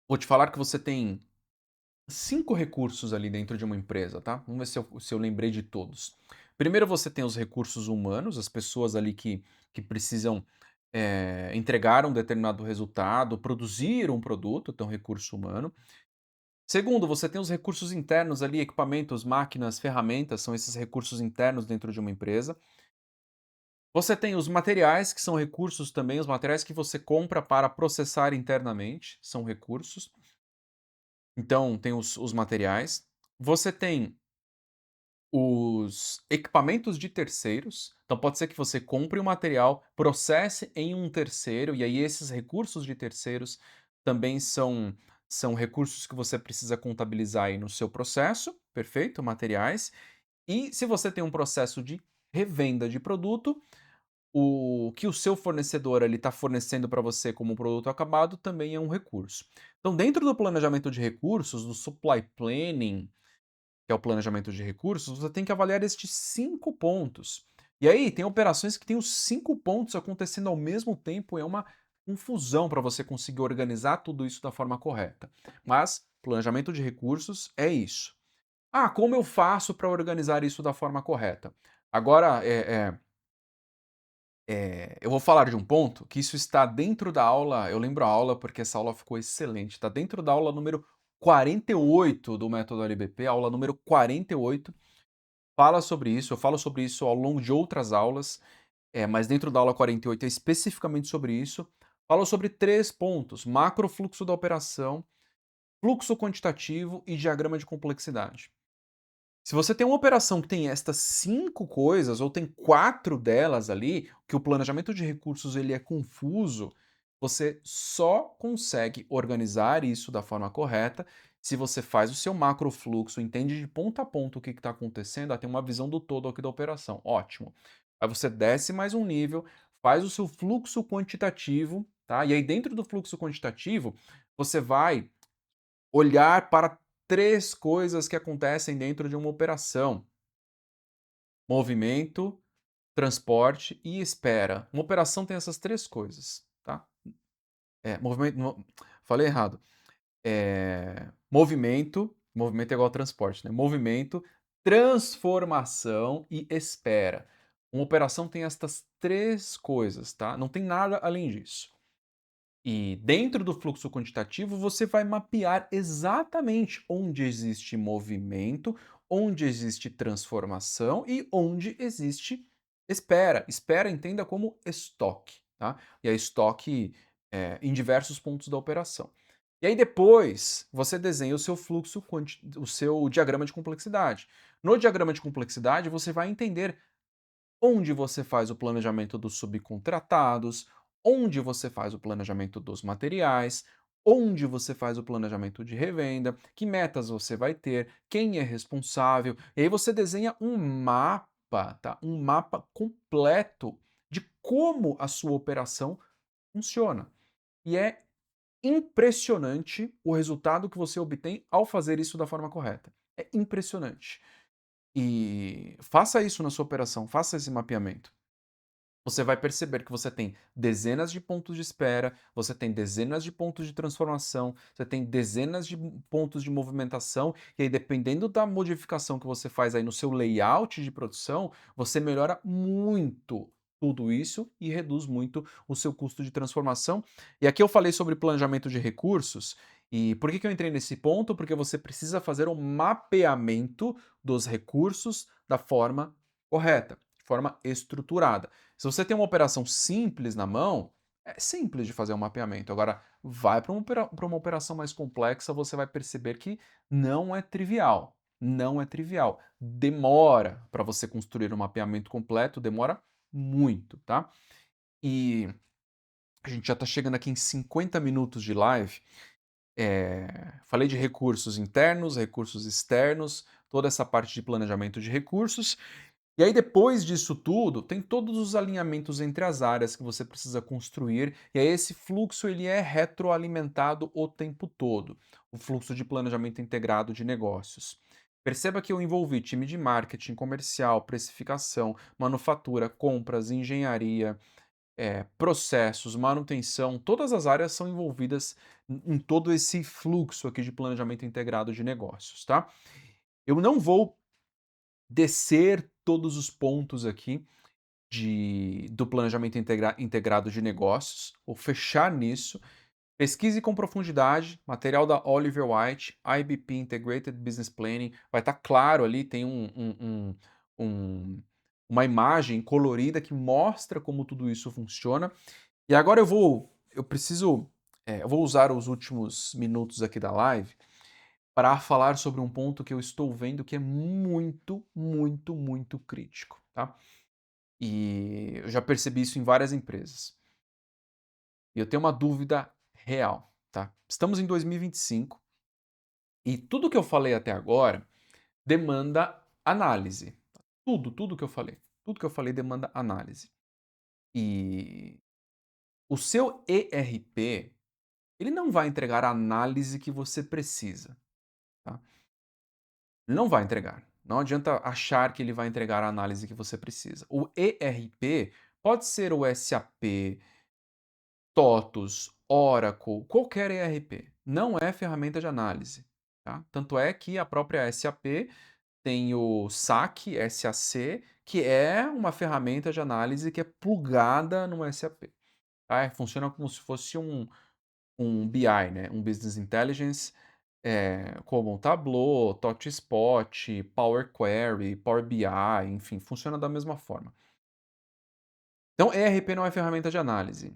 [SPEAKER 1] vou te falar que você tem 5 recursos ali dentro de uma empresa, tá? Vamos ver se eu lembrei de todos. Primeiro você tem os recursos humanos, as pessoas ali que precisam entregar um determinado resultado, produzir um produto, então recurso humano. Segundo, você tem os recursos internos ali, equipamentos, máquinas, ferramentas, são esses recursos internos dentro de uma empresa. Você tem os materiais, que são recursos também, os materiais que você compra para processar internamente, são recursos. Então, tem os materiais. Você tem os equipamentos de terceiros. Então, pode ser que você compre o material, processe em um terceiro, e aí esses recursos de terceiros também são recursos que você precisa contabilizar aí no seu processo, perfeito? Materiais. E se você tem um processo de revenda de produto, o que o seu fornecedor ele está fornecendo para você como produto acabado também é um recurso. Então, dentro do planejamento de recursos, do supply planning, que é o planejamento de recursos, você tem que avaliar estes 5 pontos. E aí, tem operações que têm os 5 pontos acontecendo ao mesmo tempo, é uma confusão para você conseguir organizar tudo isso da forma correta. Mas, planejamento de recursos é isso. Ah, como eu faço para organizar isso da forma correta? Agora, eu vou falar de um ponto que isso está dentro da aula, eu lembro a aula porque essa aula ficou excelente, está dentro da aula número 48 do método LBP, aula número 48, fala sobre isso, eu falo sobre isso ao longo de outras aulas, mas dentro da aula 48 é especificamente sobre isso. Falo sobre 3 pontos: macro fluxo da operação, fluxo quantitativo e diagrama de complexidade. Se você tem uma operação que tem estas 5 coisas, ou tem 4 delas ali, que o planejamento de recursos ele é confuso, você só consegue organizar isso da forma correta se você faz o seu macro fluxo, entende de ponta a ponta o que está acontecendo, tem uma visão do todo aqui da operação. Ótimo. Aí você desce mais um nível, faz o seu fluxo quantitativo, tá? E aí dentro do fluxo quantitativo, você vai olhar para 3 coisas que acontecem dentro de uma operação: movimento, transporte e espera. Uma operação tem essas 3 coisas, tá? Movimento, falei errado. Movimento é igual a transporte, né? Movimento, transformação e espera. Uma operação tem estas 3 coisas, tá? Não tem nada além disso. E dentro do fluxo quantitativo, você vai mapear exatamente onde existe movimento, onde existe transformação e onde existe espera. Espera, entenda como estoque, tá? E é estoque em diversos pontos da operação. E aí depois você desenha o seu fluxo, o seu diagrama de complexidade. No diagrama de complexidade você vai entender onde você faz o planejamento dos subcontratados, onde você faz o planejamento dos materiais, onde você faz o planejamento de revenda, que metas você vai ter, quem é responsável. E aí você desenha um mapa, tá? Um mapa completo de como a sua operação funciona. E é impressionante o resultado que você obtém ao fazer isso da forma correta. É impressionante. E faça isso na sua operação, faça esse mapeamento. Você vai perceber que você tem dezenas de pontos de espera, você tem dezenas de pontos de transformação, você tem dezenas de pontos de movimentação, e aí dependendo da modificação que você faz aí no seu layout de produção, você melhora muito tudo isso e reduz muito o seu custo de transformação. E aqui eu falei sobre planejamento de recursos, e por que eu entrei nesse ponto? Porque você precisa fazer um mapeamento dos recursos da forma correta, de forma estruturada. Se você tem uma operação simples na mão, é simples de fazer um mapeamento. Agora, vai para uma operação mais complexa, você vai perceber que não é trivial. Não é trivial. Demora para você construir um mapeamento completo, demora muito, tá? E a gente já está chegando aqui em 50 minutos de live. Falei de recursos internos, recursos externos, toda essa parte de planejamento de recursos. E aí, depois disso tudo, tem todos os alinhamentos entre as áreas que você precisa construir, e aí esse fluxo ele é retroalimentado o tempo todo, o fluxo de planejamento integrado de negócios. Perceba que eu envolvi time de marketing, comercial, precificação, manufatura, compras, engenharia, processos, manutenção, todas as áreas são envolvidas em todo esse fluxo aqui de planejamento integrado de negócios, tá? Eu não vou descer todos os pontos aqui do planejamento integrado de negócios, ou fechar nisso. Pesquise com profundidade, material da Oliver White, IBP Integrated Business Planning, vai estar claro ali, tem um- uma imagem colorida que mostra como tudo isso funciona. E agora eu vou usar os últimos minutos aqui da live para falar sobre um ponto que eu estou vendo que é muito, muito, muito crítico, tá? E eu já percebi isso em várias empresas. E eu tenho uma dúvida real, tá? Estamos em 2025 e tudo que eu falei até agora demanda análise. Tudo que eu falei. Tudo que eu falei demanda análise. E o seu ERP, ele não vai entregar a análise que você precisa, tá? Ele não vai entregar. Não adianta achar que ele vai entregar a análise que você precisa. O ERP pode ser o SAP, TOTUS, Oracle, qualquer ERP, não é ferramenta de análise, tá? Tanto é que a própria SAP tem o SAC, que é uma ferramenta de análise que é plugada no SAP, tá? Funciona como se fosse um BI, né? Um Business Intelligence, como o Tableau, ThoughtSpot, Power Query, Power BI, enfim, funciona da mesma forma. Então, ERP não é ferramenta de análise.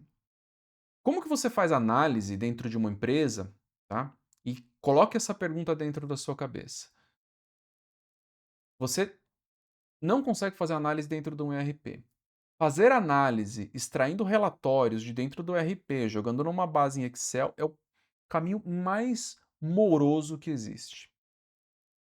[SPEAKER 1] Como que você faz análise dentro de uma empresa, tá? E coloque essa pergunta dentro da sua cabeça. Você não consegue fazer análise dentro de um ERP. Fazer análise extraindo relatórios de dentro do ERP, jogando numa base em Excel, é o caminho mais moroso que existe.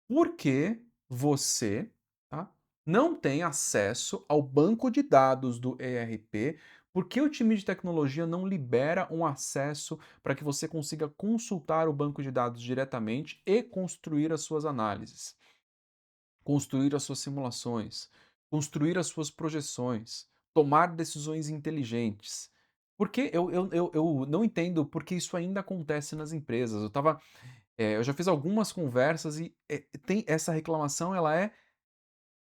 [SPEAKER 1] Porque você, tá, não tem acesso ao banco de dados do ERP, porque o time de tecnologia não libera um acesso para que você consiga consultar o banco de dados diretamente e construir as suas análises, construir as suas simulações, construir as suas projeções, tomar decisões inteligentes. Porque eu não entendo porque isso ainda acontece nas empresas. Eu já fiz algumas conversas e tem essa reclamação, ela é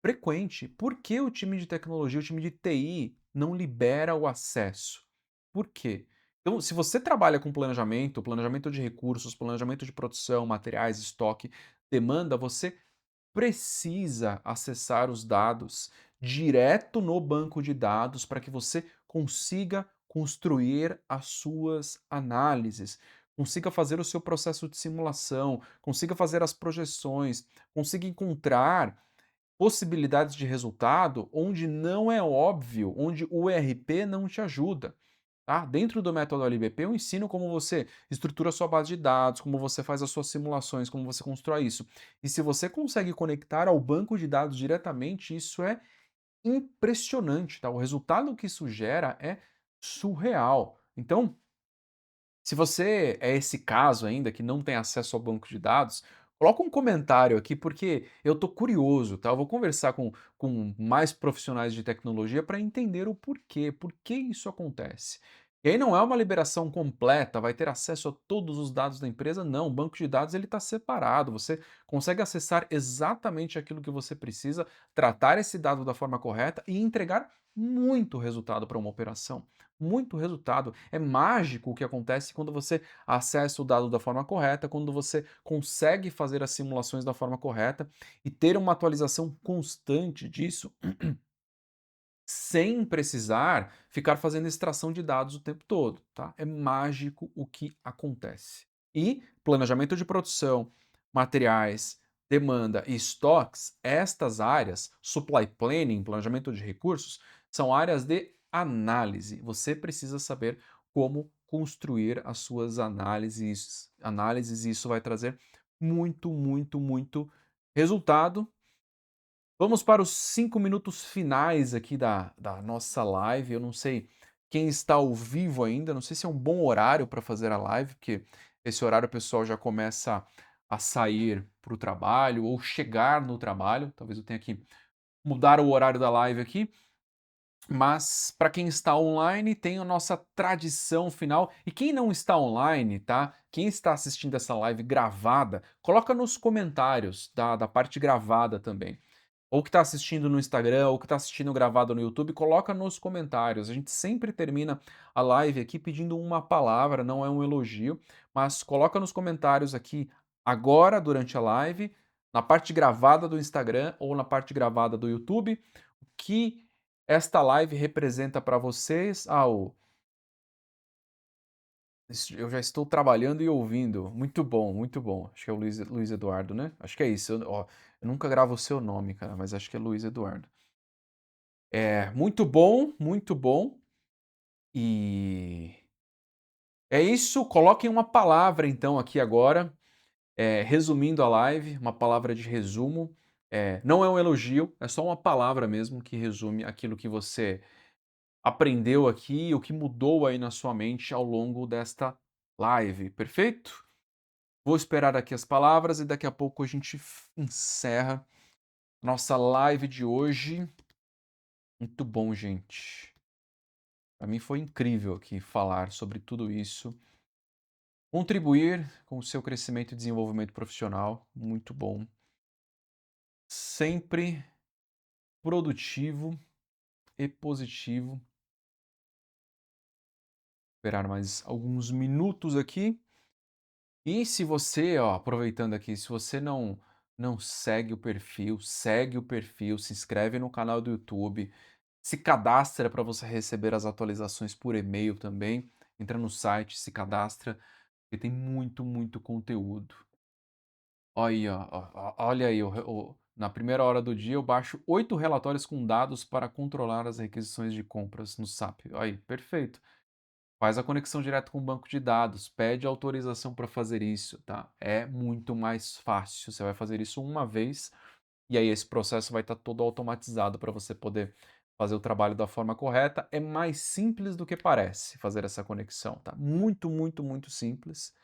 [SPEAKER 1] frequente. Por que o time de tecnologia, o time de TI não libera o acesso? Por quê? Então, se você trabalha com planejamento, planejamento de recursos, planejamento de produção, materiais, estoque, demanda, você precisa acessar os dados direto no banco de dados para que você consiga construir as suas análises. consiga fazer o seu processo de simulação, consiga fazer as projeções, consiga encontrar possibilidades de resultado onde não é óbvio, onde o ERP não te ajuda. Tá? Dentro do método LBP, eu ensino como você estrutura a sua base de dados, como você faz as suas simulações, como você constrói isso. E se você consegue conectar ao banco de dados diretamente, isso é impressionante, tá? O resultado que isso gera é surreal. Então, se você é esse caso ainda que não tem acesso ao banco de dados, coloca um comentário aqui porque eu tô curioso, tá? Eu vou conversar com mais profissionais de tecnologia para entender o porquê, por que isso acontece. E aí não é uma liberação completa, vai ter acesso a todos os dados da empresa, não. O banco de dados ele está separado, você consegue acessar exatamente aquilo que você precisa, tratar esse dado da forma correta e entregar muito resultado para uma operação. Muito resultado. É mágico o que acontece quando você acessa o dado da forma correta, quando você consegue fazer as simulações da forma correta e ter uma atualização constante disso sem precisar ficar fazendo extração de dados o tempo todo, tá? É mágico o que acontece. E planejamento de produção, materiais, demanda e estoques, estas áreas, supply planning, planejamento de recursos, são áreas de análise. Você precisa saber como construir as suas análises e isso vai trazer muito, muito, muito resultado. Vamos para os 5 minutos finais aqui da nossa live. Eu não sei quem está ao vivo ainda, não sei se é um bom horário para fazer a live, porque esse horário o pessoal já começa a sair para o trabalho ou chegar no trabalho. Talvez eu tenha que mudar o horário da live aqui. Mas para quem está online, tem a nossa tradição final. E quem não está online, tá? Quem está assistindo essa live gravada, coloca nos comentários da parte gravada também ou que está assistindo no Instagram, ou que está assistindo gravado no YouTube, coloca nos comentários. A gente sempre termina a live aqui pedindo uma palavra, não é um elogio, mas coloca nos comentários aqui agora, durante a live, na parte gravada do Instagram ou na parte gravada do YouTube, o que esta live representa para vocês. Eu já estou trabalhando e ouvindo. Muito bom, muito bom. Acho que é o Luiz Eduardo, né? Acho que é isso. Eu nunca gravo o seu nome, cara, mas acho que é Luiz Eduardo. É, muito bom, muito bom. E é isso. Coloquem uma palavra então aqui agora, resumindo a live, uma palavra de resumo. Não é um elogio, é só uma palavra mesmo que resume aquilo que você aprendeu aqui, o que mudou aí na sua mente ao longo desta live, perfeito? Vou esperar aqui as palavras e daqui a pouco a gente encerra nossa live de hoje. Muito bom, gente. Para mim foi incrível aqui falar sobre tudo isso. Contribuir com o seu crescimento e desenvolvimento profissional, muito bom. Sempre produtivo e positivo. Esperar mais alguns minutos aqui. E se você, ó, aproveitando aqui, se você não segue o perfil, se inscreve no canal do YouTube, se cadastra para você receber as atualizações por e-mail também. Entra no site, se cadastra, porque tem muito, muito conteúdo. Aí, olha aí, na primeira hora do dia eu baixo 8 relatórios com dados para controlar as requisições de compras no SAP. Aí, perfeito. Faz a conexão direto com o banco de dados, pede autorização para fazer isso, tá? É muito mais fácil. Você vai fazer isso uma vez e aí esse processo vai estar todo automatizado para você poder fazer o trabalho da forma correta. É mais simples do que parece fazer essa conexão, tá? Muito, muito, muito simples.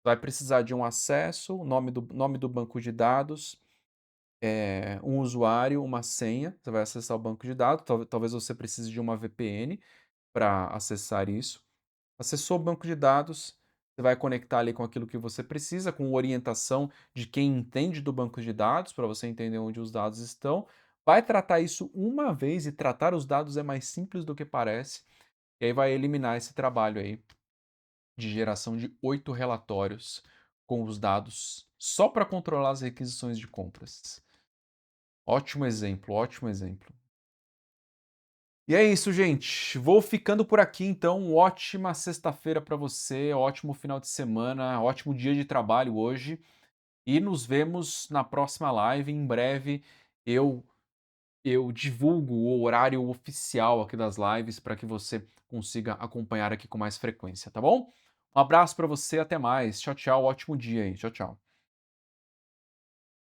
[SPEAKER 1] Vai precisar de um acesso, nome do banco de dados, um usuário, uma senha. Você vai acessar o banco de dados. Talvez você precise de uma VPN para acessar isso. Acessou o banco de dados, você vai conectar ali com aquilo que você precisa, com orientação de quem entende do banco de dados, para você entender onde os dados estão. Vai tratar isso uma vez e tratar os dados é mais simples do que parece. E aí vai eliminar esse trabalho aí de geração de 8 relatórios com os dados só para controlar as requisições de compras. Ótimo exemplo, ótimo exemplo. E é isso, gente. Vou ficando por aqui, então. Ótima sexta-feira para você, ótimo final de semana, ótimo dia de trabalho hoje. E nos vemos na próxima live. Em breve eu eu divulgo o horário oficial aqui das lives para que você consiga acompanhar aqui com mais frequência, tá bom? Um abraço para você, até mais. Tchau, tchau. Ótimo dia aí. Tchau, tchau.